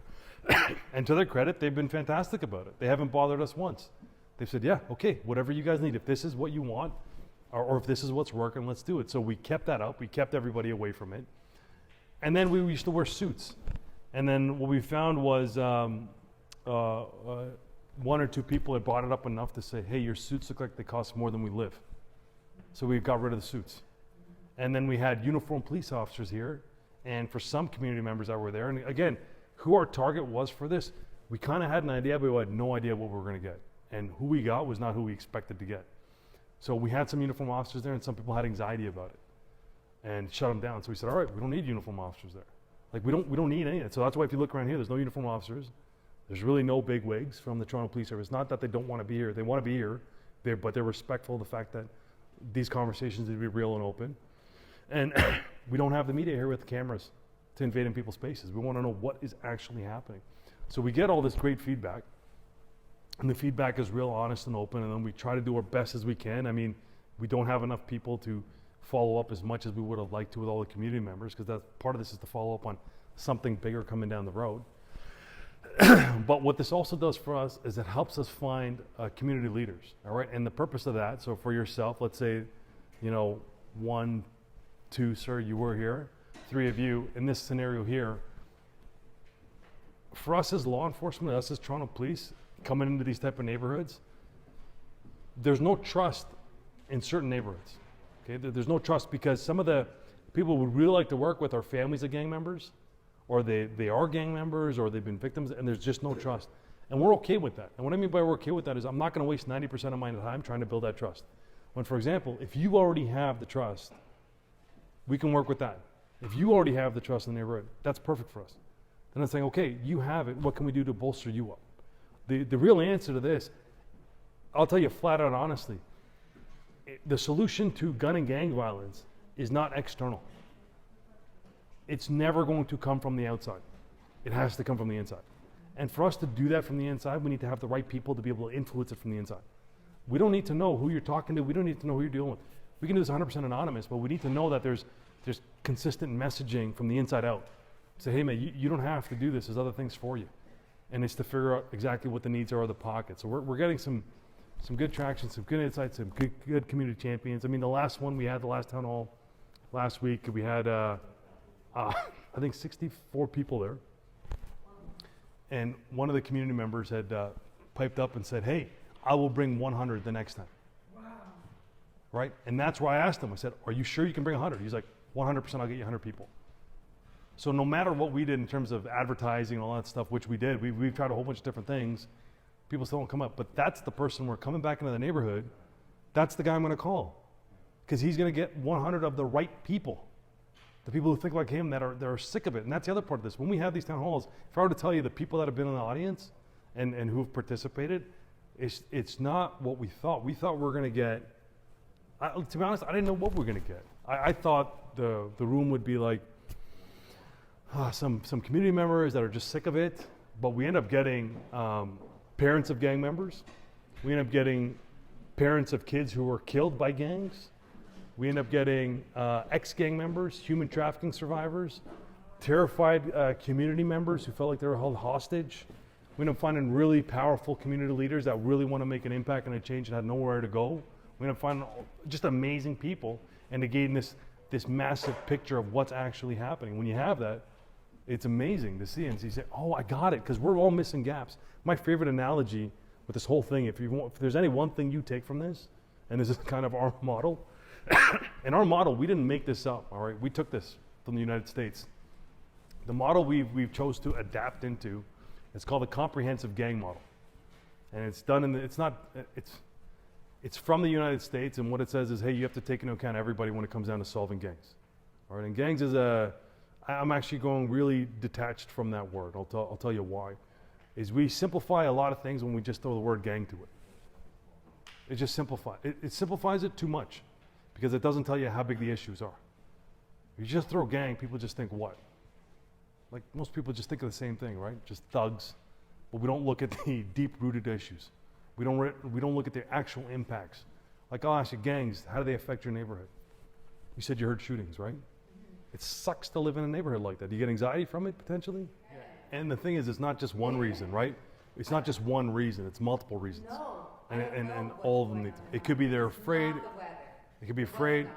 And to their credit, they've been fantastic about it. They haven't bothered us once. They've said, yeah, okay, whatever you guys need. If this is what you want, or if this is what's working, let's do it. So we kept that up. We kept everybody away from it. And then we used to wear suits. And then what we found was one or two people had brought it up enough to say, hey, your suits look like they cost more than we live. So we got rid of the suits. And then we had uniformed police officers here. And for some community members that were there, and again, who our target was for this, we kind of had an idea, but we had no idea what we were going to get. And who we got was not who we expected to get. So we had some uniform officers there, and some people had anxiety about it and shut them down. So we said, all right, we don't need uniform officers there. Like we don't need any of it. So that's why if you look around here, there's no uniform officers. There's really no big wigs from the Toronto Police Service. Not that they don't want to be here. They want to be here, but they're respectful of the fact that these conversations need to be real and open. And we don't have the media here with the cameras to invade in people's spaces. We want to know what is actually happening. So we get all this great feedback, and the feedback is real honest and open, and then we try to do our best as we can. I mean, we don't have enough people to follow up as much as we would have liked to with all the community members, because that part of this is to follow up on something bigger coming down the road. But what this also does for us is it helps us find community leaders, all right? And the purpose of that, so for yourself, let's say, 1, 2, sir, you were here, 3 of you, in this scenario here, for us as law enforcement, us as Toronto Police, coming into these type of neighborhoods, there's no trust in certain neighborhoods, okay? There's no trust because some of the people we really like to work with are families of gang members, or they are gang members, or they've been victims, and there's just no trust. And we're okay with that. And what I mean by we're okay with that is I'm not going to waste 90% of my time trying to build that trust. When, for example, if you already have the trust, we can work with that. If you already have the trust in the neighborhood, that's perfect for us. Then I'm saying, okay, you have it. What can we do to bolster you up? The real answer to this, I'll tell you flat out honestly, the solution to gun and gang violence is not external. It's never going to come from the outside. It has to come from the inside. And for us to do that from the inside, we need to have the right people to be able to influence it from the inside. We don't need to know who you're talking to. We don't need to know who you're dealing with. We can do this 100% anonymous, but we need to know that there's consistent messaging from the inside out. Say, hey man, you don't have to do this. There's other things for you. And it's to figure out exactly what the needs are of the pocket. So we're getting some good traction, some good insights, some good community champions. I mean, the last one we had, the last town hall last week, we had I think 64 people there. And one of the community members had piped up and said, hey, I will bring 100 the next time. Wow. Right? And that's why I asked him. I said, are you sure you can bring 100? He's like, 100%, I'll get you 100 people. So no matter what we did in terms of advertising and all that stuff, which we did, we've tried a whole bunch of different things, people still don't come up. But that's the person we're coming back into the neighborhood. That's the guy I'm going to call. Because he's going to get 100 of the right people. The people who think like him that are sick of it. And that's the other part of this. When we have these town halls, if I were to tell you the people that have been in the audience and who have participated, it's not what we thought. We thought we were going to get, to be honest, I didn't know what we were going to get. I thought the room would be like some community members that are just sick of it, but we end up getting parents of gang members. We end up getting parents of kids who were killed by gangs. We end up getting ex-gang members, human trafficking survivors, terrified community members who felt like they were held hostage. We end up finding really powerful community leaders that really want to make an impact and a change and had nowhere to go. We end up finding just amazing people and to gain this massive picture of what's actually happening. When you have that, it's amazing to see. And so you say, oh, I got it, because we're all missing gaps. My favorite analogy with this whole thing, if there's any one thing you take from this, and this is kind of our model, and our model, we didn't make this up, all right? We took this from the United States. The model we've chose to adapt into, it's called the comprehensive gang model. And it's done it's from the United States, and what it says is, hey, you have to take into account everybody when it comes down to solving gangs. All right, and gangs is I'm actually going really detached from that word. I'll tell you why. Is we simplify a lot of things when we just throw the word gang to it. It just simplifies. It simplifies it too much, because it doesn't tell you how big the issues are. If you just throw gang, people just think what? Like most people just think of the same thing, right? Just thugs. But we don't look at the deep-rooted issues. We don't look at the actual impacts. Like I'll ask you, gangs, how do they affect your neighborhood? You said you heard shootings, right? It sucks to live in a neighborhood like that. Do you get anxiety from it potentially? Yeah. And the thing is, it's not just one reason, right? It's not just one reason. It's multiple reasons. No. And all of them need to. It could be they're afraid. It could be afraid.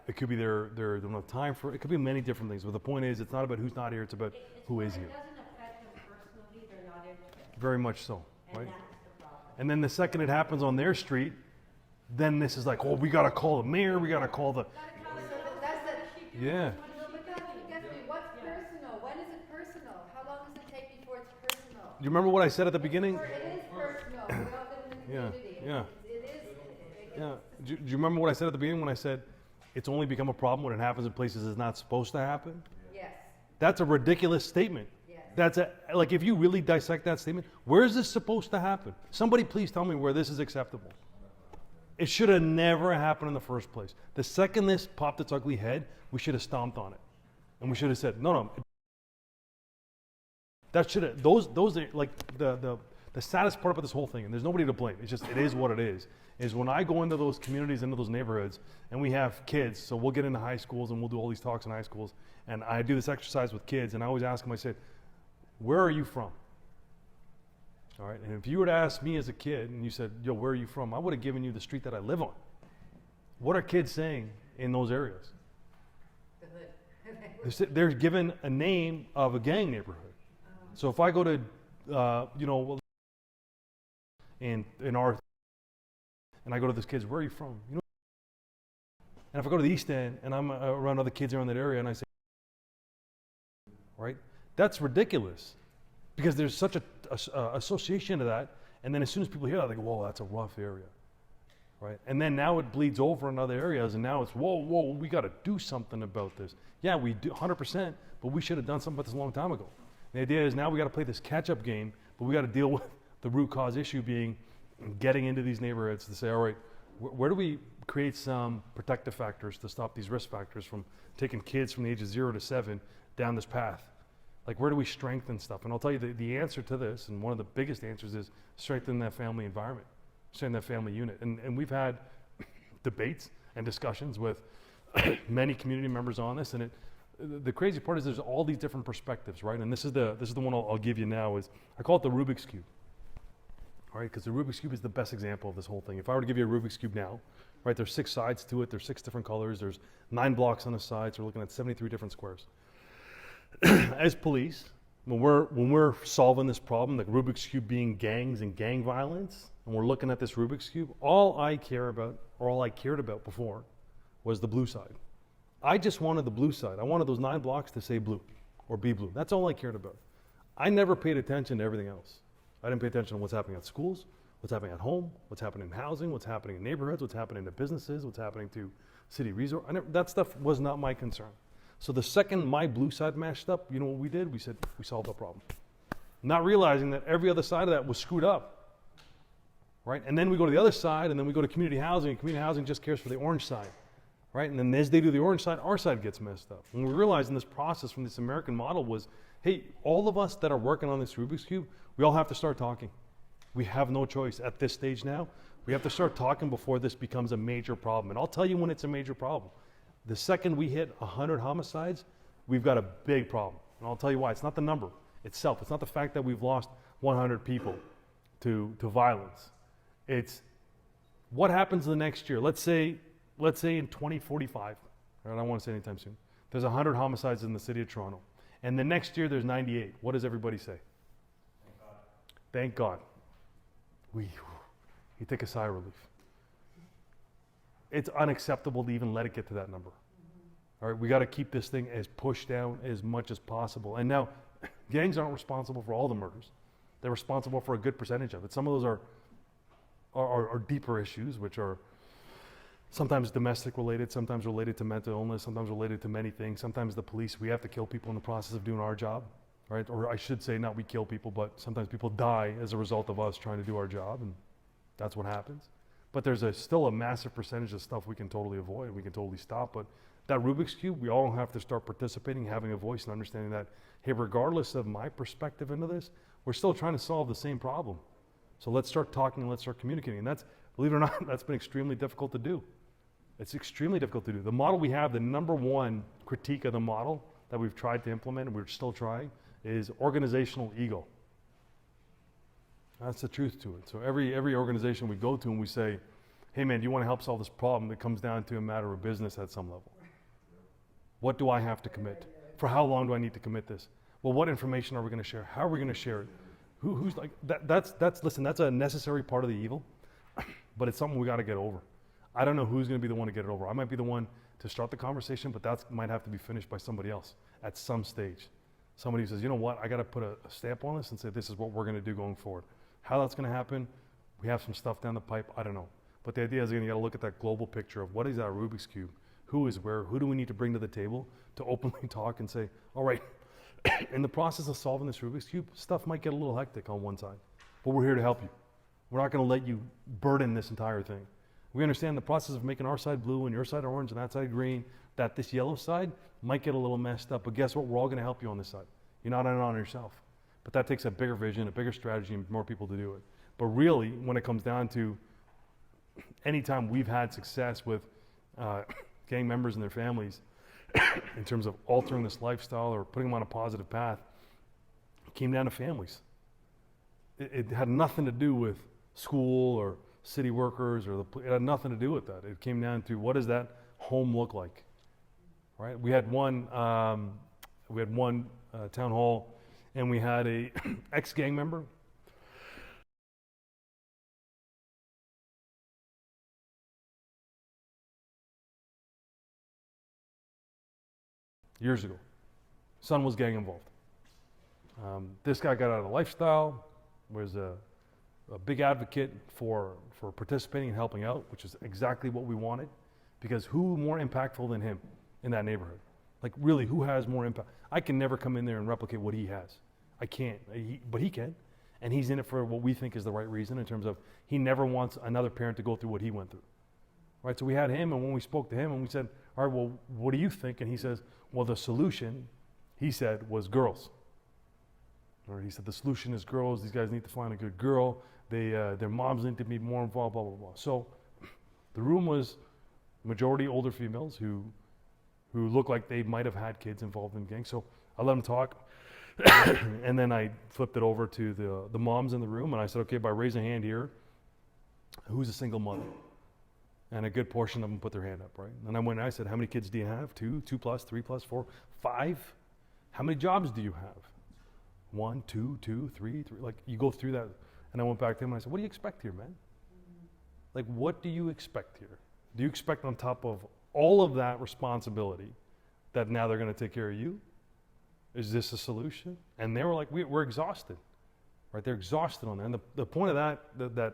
It could be they don't have time for it. It could be many different things. But the point is, it's not about who's not here. It's about who is here. It doesn't affect them personally. They're not interested. Very much so, right? And that's the problem. And then the second it happens on their street, then this is like, oh, we got to call the mayor. We got to call the. Yeah. What's personal? When is it personal? How long does it take before it's personal? You remember what I said at the beginning? It is personal. We all live in the community. Yeah. It is. Yeah. Do you remember what I said at the beginning when I said it's only become a problem when it happens in places it's not supposed to happen? Yes. That's a ridiculous statement. Yes. Like if you really dissect that statement, where is this supposed to happen? Somebody please tell me where this is acceptable. It should have never happened in the first place. The second this popped its ugly head, we should have stomped on it. And we should have said, no. That should have, those are like the saddest part about this whole thing, and there's nobody to blame. It's just, it is what it is when I go into those communities, into those neighborhoods, and we have kids, so we'll get into high schools and we'll do all these talks in high schools, and I do this exercise with kids, and I always ask them, I said, where are you from? All right, and if you were to ask me as a kid, and you said, yo, where are you from? I would have given you the street that I live on. What are kids saying in those areas? They're given a name of a gang neighborhood. So if I go to, in our, and I go to this kid's, where are you from? You know, and if I go to the East End and I'm around other kids around that area and I say, right, that's ridiculous, because there's such a association to that, and then as soon as people hear that, they go, whoa, that's a rough area, right? And then now it bleeds over in other areas, and now it's, whoa, we got to do something about this. Yeah, we do 100%, but we should have done something about this a long time ago. The idea is now we got to play this catch-up game, but we got to deal with the root cause issue being getting into these neighborhoods to say, all right, where do we create some protective factors to stop these risk factors from taking kids from the age of 0 to 7 down this path? Like, where do we strengthen stuff? And I'll tell you the answer to this, and one of the biggest answers is strengthen that family environment, strengthen that family unit. And we've had debates and discussions with many community members on this, and the crazy part is there's all these different perspectives, right? And this is the one I'll give you now. Is I call it the Rubik's Cube. All right, because the Rubik's Cube is the best example of this whole thing. If I were to give you a Rubik's Cube now, right, there's 6 sides to it, there's 6 different colors, there's 9 blocks on the sides, we're looking at 73 different squares. As police, when we're solving this problem, the Rubik's Cube being gangs and gang violence, and we're looking at this Rubik's Cube, all I cared about before was the blue side. I just wanted the blue side. I wanted those 9 blocks to say blue or be blue. That's all I cared about. I never paid attention to everything else. I didn't pay attention to what's happening at schools, what's happening at home, what's happening in housing, what's happening in neighborhoods, what's happening to businesses, what's happening to city resort. That stuff was not my concern. So the second my blue side mashed up, you know what we did? We said, we solved the problem. Not realizing that every other side of that was screwed up, right? And then we go to the other side, and then we go to community housing, and community housing just cares for the orange side, right? And then as they do the orange side, our side gets messed up. And we realized in this process from this American model was, hey, all of us that are working on this Rubik's Cube, we all have to start talking. We have no choice at this stage now. We have to start talking before this becomes a major problem. And I'll tell you when it's a major problem. The second we hit 100 homicides, we've got a big problem. And I'll tell you why. It's not the number itself. It's not the fact that we've lost 100 people to violence. It's what happens the next year. Let's say in 2045, I don't want to say anytime soon, there's 100 homicides in the city of Toronto. And the next year there's 98. What does everybody say? Thank God. You take a sigh of relief. It's unacceptable to even let it get to that number. All right, we got to keep this thing as pushed down as much as possible. And now, gangs aren't responsible for all the murders. They're responsible for a good percentage of it. Some of those are deeper issues, which are sometimes domestic related, sometimes related to mental illness, sometimes related to many things. Sometimes the police, we have to kill people in the process of doing our job, right? Or I should say, not we kill people, but sometimes people die as a result of us trying to do our job, and that's what happens. But there's still a massive percentage of stuff we can totally avoid, we can totally stop. But that Rubik's Cube, we all have to start participating, having a voice, and understanding that, hey, regardless of my perspective into this, we're still trying to solve the same problem. So let's start talking and let's start communicating. And that's, believe it or not, that's been extremely difficult to do. It's extremely difficult to do. The model we have, the number one critique of the model that we've tried to implement, and we're still trying, is organizational ego. That's the truth to it. So every organization we go to and we say, hey man, do you want to help solve this problem? It comes down to a matter of business at some level. What do I have to commit? For how long do I need to commit this? Well, what information are we going to share? How are we going to share it? Who's like that? Listen, that's a necessary part of the evil, but it's something we got to get over. I don't know who's going to be the one to get it over. I might be the one to start the conversation, but that might have to be finished by somebody else at some stage. Somebody who says, you know what, I got to put a stamp on this and say, this is what we're going to do going forward. How that's going to happen, we have some stuff down the pipe, I don't know. But the idea is you got to look at that global picture of what is that Rubik's Cube? Who is where? Who do we need to bring to the table to openly talk and say, all right, in the process of solving this Rubik's Cube, stuff might get a little hectic on one side, but we're here to help you. We're not going to let you burden this entire thing. We understand the process of making our side blue and your side orange and that side green, that this yellow side might get a little messed up, but guess what? We're all going to help you on this side. You're not in it on yourself. But that takes a bigger vision, a bigger strategy, and more people to do it. But really, when it comes down to anytime we've had success with gang members and their families in terms of altering this lifestyle or putting them on a positive path, it came down to families. It had nothing to do with school or city workers or it had nothing to do with that. It came down to what does that home look like, right? We had one town hall, and we had a ex-gang member years ago. Son was gang involved. This guy got out of the lifestyle, was a big advocate for participating and helping out, which is exactly what we wanted, because who more impactful than him in that neighborhood? Like really, who has more impact? I can never come in there and replicate what he has. I can't, but he can. And he's in it for what we think is the right reason in terms of he never wants another parent to go through what he went through. Right, so we had him, and when we spoke to him and we said, all right, well, what do you think? And he says, well, the solution, he said, was girls. Or he said, the solution is girls. These guys need to find a good girl. Their moms need to be more involved, blah, blah, blah. So the room was majority older females who looked like they might have had kids involved in gangs. So I let them talk. And then I flipped it over to the moms in the room, and I said, okay, by raising a hand here, who's a single mother? And a good portion of them put their hand up, right? And I went and I said, how many kids do you have? 2 plus, 3 plus, 4, 5? How many jobs do you have? 1, 2, 3. Like you go through that. And I went back to him and I said, what do you expect here, man? Like, what do you expect here? Do you expect on top of all of that responsibility that now they're going to take care of you? Is this a solution? And they were like, we're exhausted, right? They're exhausted on that. And the point of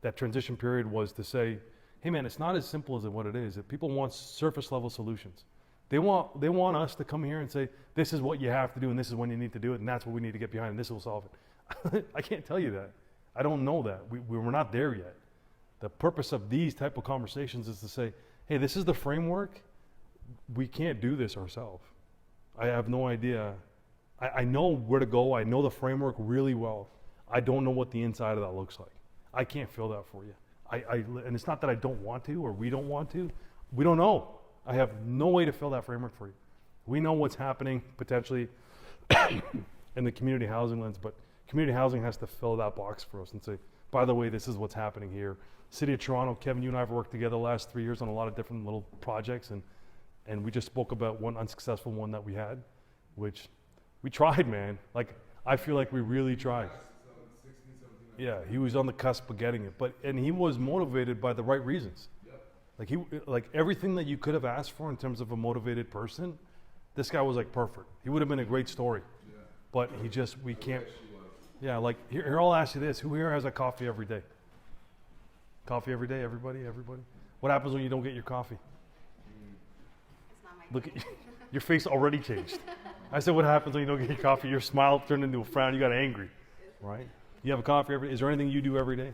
that transition period was to say, hey man, it's not as simple as what it is. That people want surface level solutions. They want us to come here and say, this is what you have to do and this is when you need to do it and that's what we need to get behind and this will solve it. I can't tell you that. I don't know that. We're not there yet. The purpose of these type of conversations is to say, hey, this is the framework. We can't do this ourselves. I have no idea. I know where to go. I know the framework really well. I don't know what the inside of that looks like. I can't feel that for you. And it's not that I don't want to or we don't want to. We don't know. I have no way to fill that framework for you. We know what's happening potentially in the community housing lens, but community housing has to fill that box for us and say, by the way, this is what's happening here. City of Toronto, Kevin, you and I have worked together the last 3 years on a lot of different little projects, and we just spoke about one unsuccessful one that we had, which we tried, man. Like, I feel like we really tried. Yeah, he was on the cusp of getting it, and he was motivated by the right reasons. Like everything that you could have asked for in terms of a motivated person, this guy was like perfect. He would have been a great story, but we can't. Yeah, like here, I'll ask you this: who here has a coffee every day? Coffee every day, everybody. What happens when you don't get your coffee? It's not my Look at your face already changed. I said, what happens when you don't get your coffee? Your smile turned into a frown. You got angry, right? You have a coffee every day. Is there anything you do every day?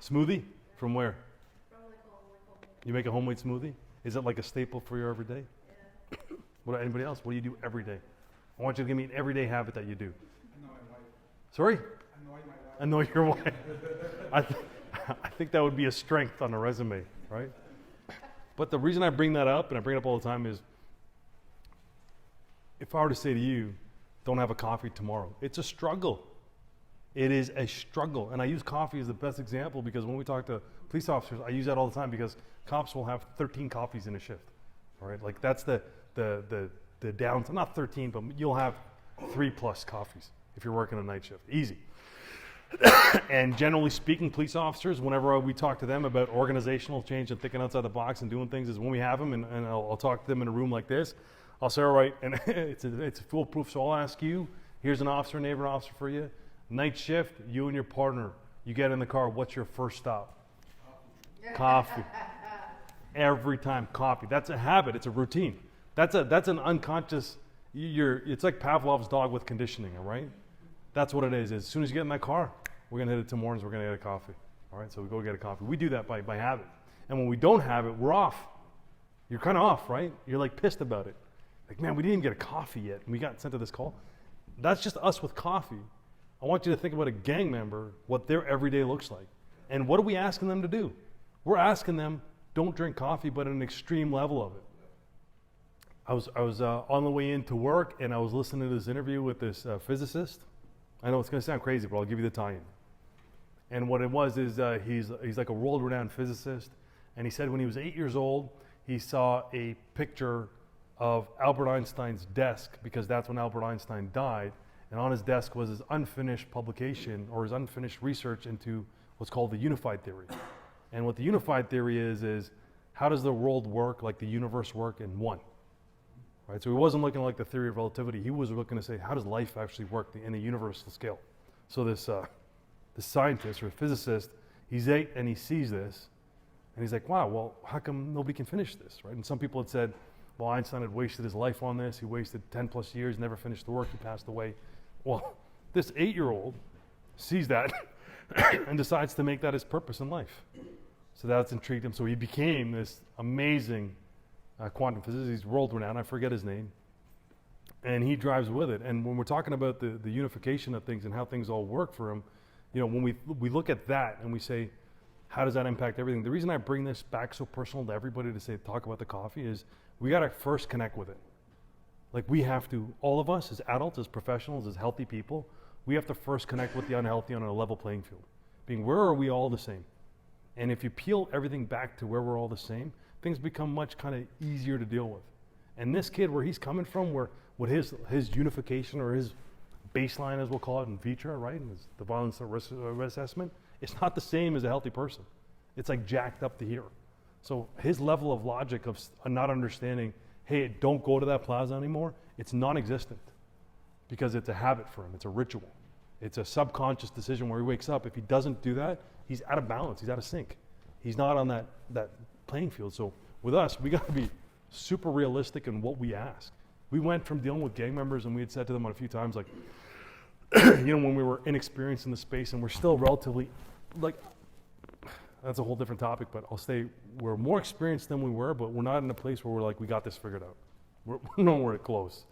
Smoothie? From where? From like home. You make a homemade smoothie? Is it like a staple for your everyday? Yeah. What about anybody else? What do you do every day? I want you to give me an everyday habit that you do. Annoy my wife. Sorry? Annoy my wife. Annoy your wife. I think that would be a strength on a resume, right? But the reason I bring that up, and I bring it up all the time, is if I were to say to you, don't have a coffee tomorrow, it's a struggle. It is a struggle. And I use coffee as the best example because when we talk to police officers, I use that all the time because cops will have 13 coffees in a shift. All right, like that's the downside. Not 13, but you'll have 3+ coffees if you're working a night shift. Easy. And generally speaking, police officers, whenever we talk to them about organizational change and thinking outside the box and doing things, is when we have them, and I'll talk to them in a room like this. I'll say, all right, and it's foolproof, so I'll ask you, here's an officer, neighbor officer for you. Night shift, you and your partner, you get in the car, what's your first stop? Coffee. Every time, coffee. That's a habit, it's a routine. That's an unconscious, it's like Pavlov's dog with conditioning, all right? That's what it is. As soon as you get in that car, we're gonna hit it Tim Hortons, we're gonna get a coffee. All right, so we go get a coffee. We do that by habit. And when we don't have it, we're off. You're kind of off, right? You're like pissed about it. Like, man, we didn't even get a coffee yet, and we got sent to this call. That's just us with coffee. I want you to think about a gang member, what their everyday looks like. And what are we asking them to do? We're asking them, don't drink coffee, but at an extreme level of it. I was on the way into work, and I was listening to this interview with this physicist. I know it's going to sound crazy, but I'll give you the tie-in. And what it was is he's like a world-renowned physicist, and he said when he was 8 years old, he saw a picture of Albert Einstein's desk, because that's when Albert Einstein died, and on his desk was his unfinished publication or his unfinished research into what's called the unified theory. And what the unified theory is how does the world work, like the universe work in one? Right? So he wasn't looking like the theory of relativity. He was looking to say, how does life actually work in a universal scale? So this scientist or physicist, he's 8 and he sees this, and he's like, wow, well, how come nobody can finish this, right? And some people had said, well, Einstein had wasted his life on this. He wasted 10+ years, never finished the work, he passed away. Well, this 8-year-old sees that and decides to make that his purpose in life. So that's intrigued him. So he became this amazing quantum physicist. He's world-renowned. I forget his name. And he drives with it. And when we're talking about the unification of things and how things all work for him, you know, when we look at that and we say, how does that impact everything? The reason I bring this back so personal to everybody to say, talk about the coffee is we got to first connect with it. Like we have to, all of us as adults, as professionals, as healthy people, we have to first connect with the unhealthy on a level playing field. Being, where are we all the same? And if you peel everything back to where we're all the same, things become much kind of easier to deal with. And this kid, where he's coming from, where what his unification or his baseline, as we'll call it in VITRA, right, and the violence risk assessment, it's not the same as a healthy person. It's like jacked up to here. So his level of logic of not understanding, hey, don't go to that plaza anymore, it's non-existent because it's a habit for him, it's a ritual. It's a subconscious decision where he wakes up. If he doesn't do that, he's out of balance, he's out of sync. He's not on that playing field. So with us, we got to be super realistic in what we ask. We went from dealing with gang members, and we had said to them a few times, like, you know, when we were inexperienced in the space, and we're still relatively, like, that's a whole different topic, but I'll say we're more experienced than we were, but we're not in a place where we're like, we got this figured out. We're nowhere close.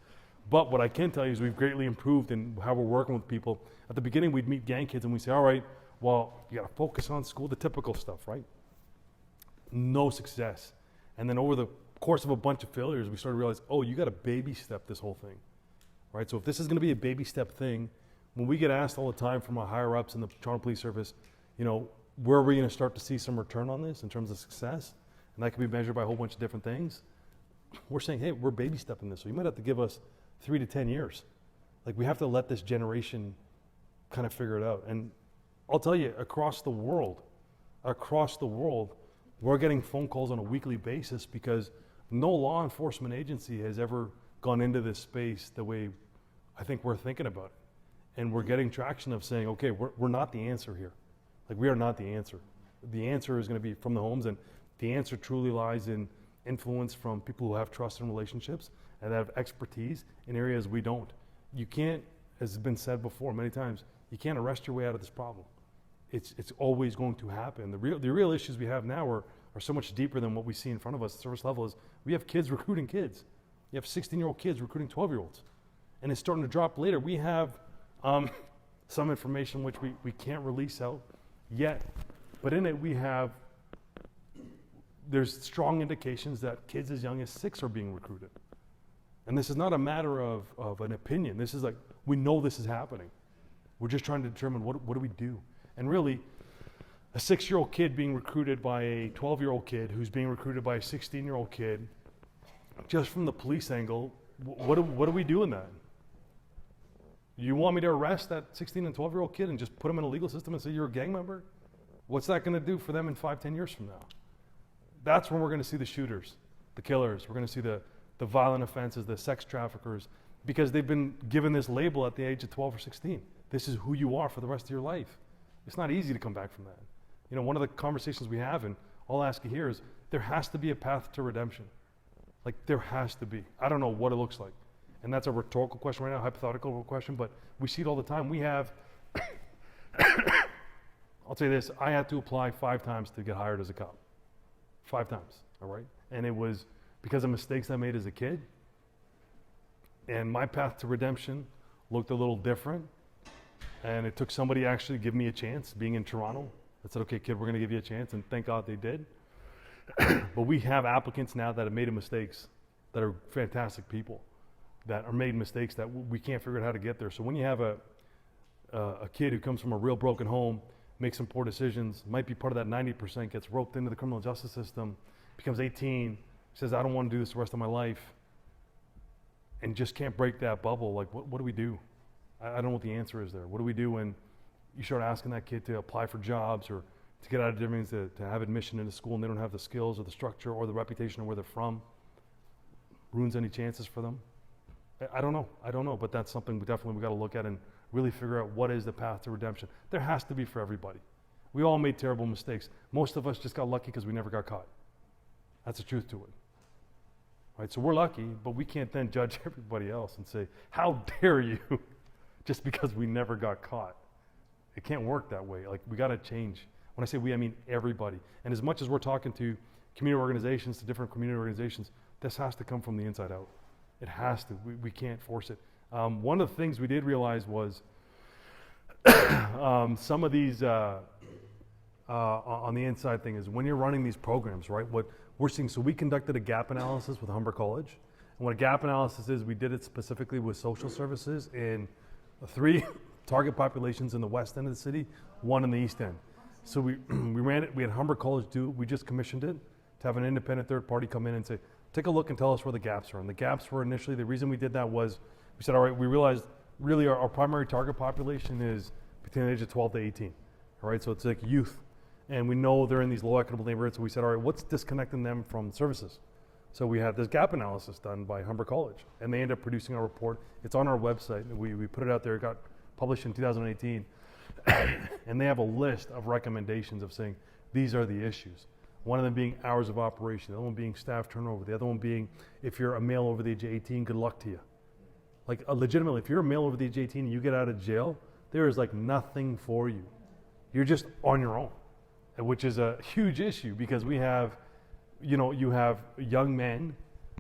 But what I can tell you is we've greatly improved in how we're working with people. At the beginning, we'd meet gang kids and we say, all right, well, you got to focus on school, the typical stuff, right? No success. And then over the course of a bunch of failures, we started to realize, oh, you got to baby step this whole thing, right? So if this is going to be a baby step thing, when we get asked all the time from our higher ups in the Toronto Police Service, you know, where are we going to start to see some return on this in terms of success? And that can be measured by a whole bunch of different things. We're saying, hey, we're baby stepping this. So you might have to give us 3 to 10 years. Like, we have to let this generation kind of figure it out. And I'll tell you, across the world, we're getting phone calls on a weekly basis because no law enforcement agency has ever gone into this space the way I think we're thinking about it. And we're getting traction of saying, okay, we're not the answer here. Like, we are not the answer. The answer is going to be from the homes, and the answer truly lies in influence from people who have trust in relationships and that have expertise in areas we don't. You can't, as has been said before many times, you can't arrest your way out of this problem. It's always going to happen. The real issues we have now are so much deeper than what we see in front of us. The service level is we have kids recruiting kids. You have 16-year-old kids recruiting 12-year-olds. And it's starting to drop later. We have some information which we can't release out yet. But in it we have, there's strong indications that kids as young as 6 are being recruited. And this is not a matter of an opinion. This is like, we know this is happening. We're just trying to determine what do we do. And really, a 6-year-old kid being recruited by a 12-year-old kid who's being recruited by a 16-year-old kid, just from the police angle, what do we do in that? You want me to arrest that 16 and 12-year-old kid and just put him in a legal system and say you're a gang member? What's that going to do for them in 5-10 years from now? That's when we're going to see the shooters, the killers. We're going to see the violent offenses, the sex traffickers, because they've been given this label at the age of 12 or 16. This is who you are for the rest of your life. It's not easy to come back from that. You know, one of the conversations we have, and I'll ask you here, is there has to be a path to redemption. Like, there has to be. I don't know what it looks like. And that's a rhetorical question right now, hypothetical question, but we see it all the time. We have, I'll say this, I had to apply 5 times to get hired as a cop. 5 times, all right? And it was because of mistakes I made as a kid. And my path to redemption looked a little different. And it took somebody actually to give me a chance, being in Toronto. I said, okay, kid, we're gonna give you a chance, and thank God they did. But we have applicants now that have made mistakes, that are fantastic people, that are made mistakes that we can't figure out how to get there. So when you have a kid who comes from a real broken home, makes some poor decisions, might be part of that 90%, gets roped into the criminal justice system, becomes 18, says, I don't want to do this the rest of my life, and just can't break that bubble, like, what do we do? I don't know what the answer is there. What do we do when you start asking that kid to apply for jobs or to get out of different things, to have admission into school, and they don't have the skills or the structure or the reputation of where they're from? Ruins any chances for them? I don't know, but that's something we got to look at and really figure out what is the path to redemption. There has to be for everybody. We all made terrible mistakes. Most of us just got lucky because we never got caught. That's the truth to it. Right? So we're lucky, but we can't then judge everybody else and say, how dare you, just because we never got caught. It can't work that way. Like, we got to change. When I say we, I mean everybody. And as much as we're talking to community organizations, to different community organizations, this has to come from the inside out. It has to. We can't force it. One of the things we did realize was some of these on the inside thing is when you're running these programs, right? What we're seeing, so we conducted a gap analysis with Humber College. And what a gap analysis is, we did it specifically with social services in 3 target populations in the west end of the city, 1 in the east end. So we ran it, we had Humber College do it, we just commissioned it to have an independent third party come in and say, take a look and tell us where the gaps are. And the gaps were initially, the reason we did that was, we said, all right, we realized really our primary target population is between the age of 12 to 18, all right? So it's like youth. And we know they're in these low equitable neighborhoods, so we said, all right, what's disconnecting them from services? So we had this gap analysis done by Humber College, and they ended up producing a report. It's on our website. We put it out there. It got published in 2018. And they have a list of recommendations of saying, these are the issues. One of them being hours of operation, the other one being staff turnover, the other one being, if you're a male over the age of 18, good luck to you. Like, legitimately, if you're a male over the age of 18 and you get out of jail, there is like nothing for you. You're just on your own, which is a huge issue because we have, you know, you have young men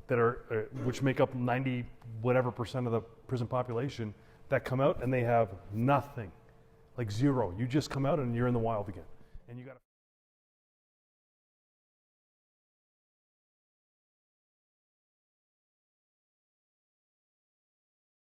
that are, which make up 90 whatever percent of the prison population, that come out and they have nothing, like zero. You just come out and you're in the wild again, and you got.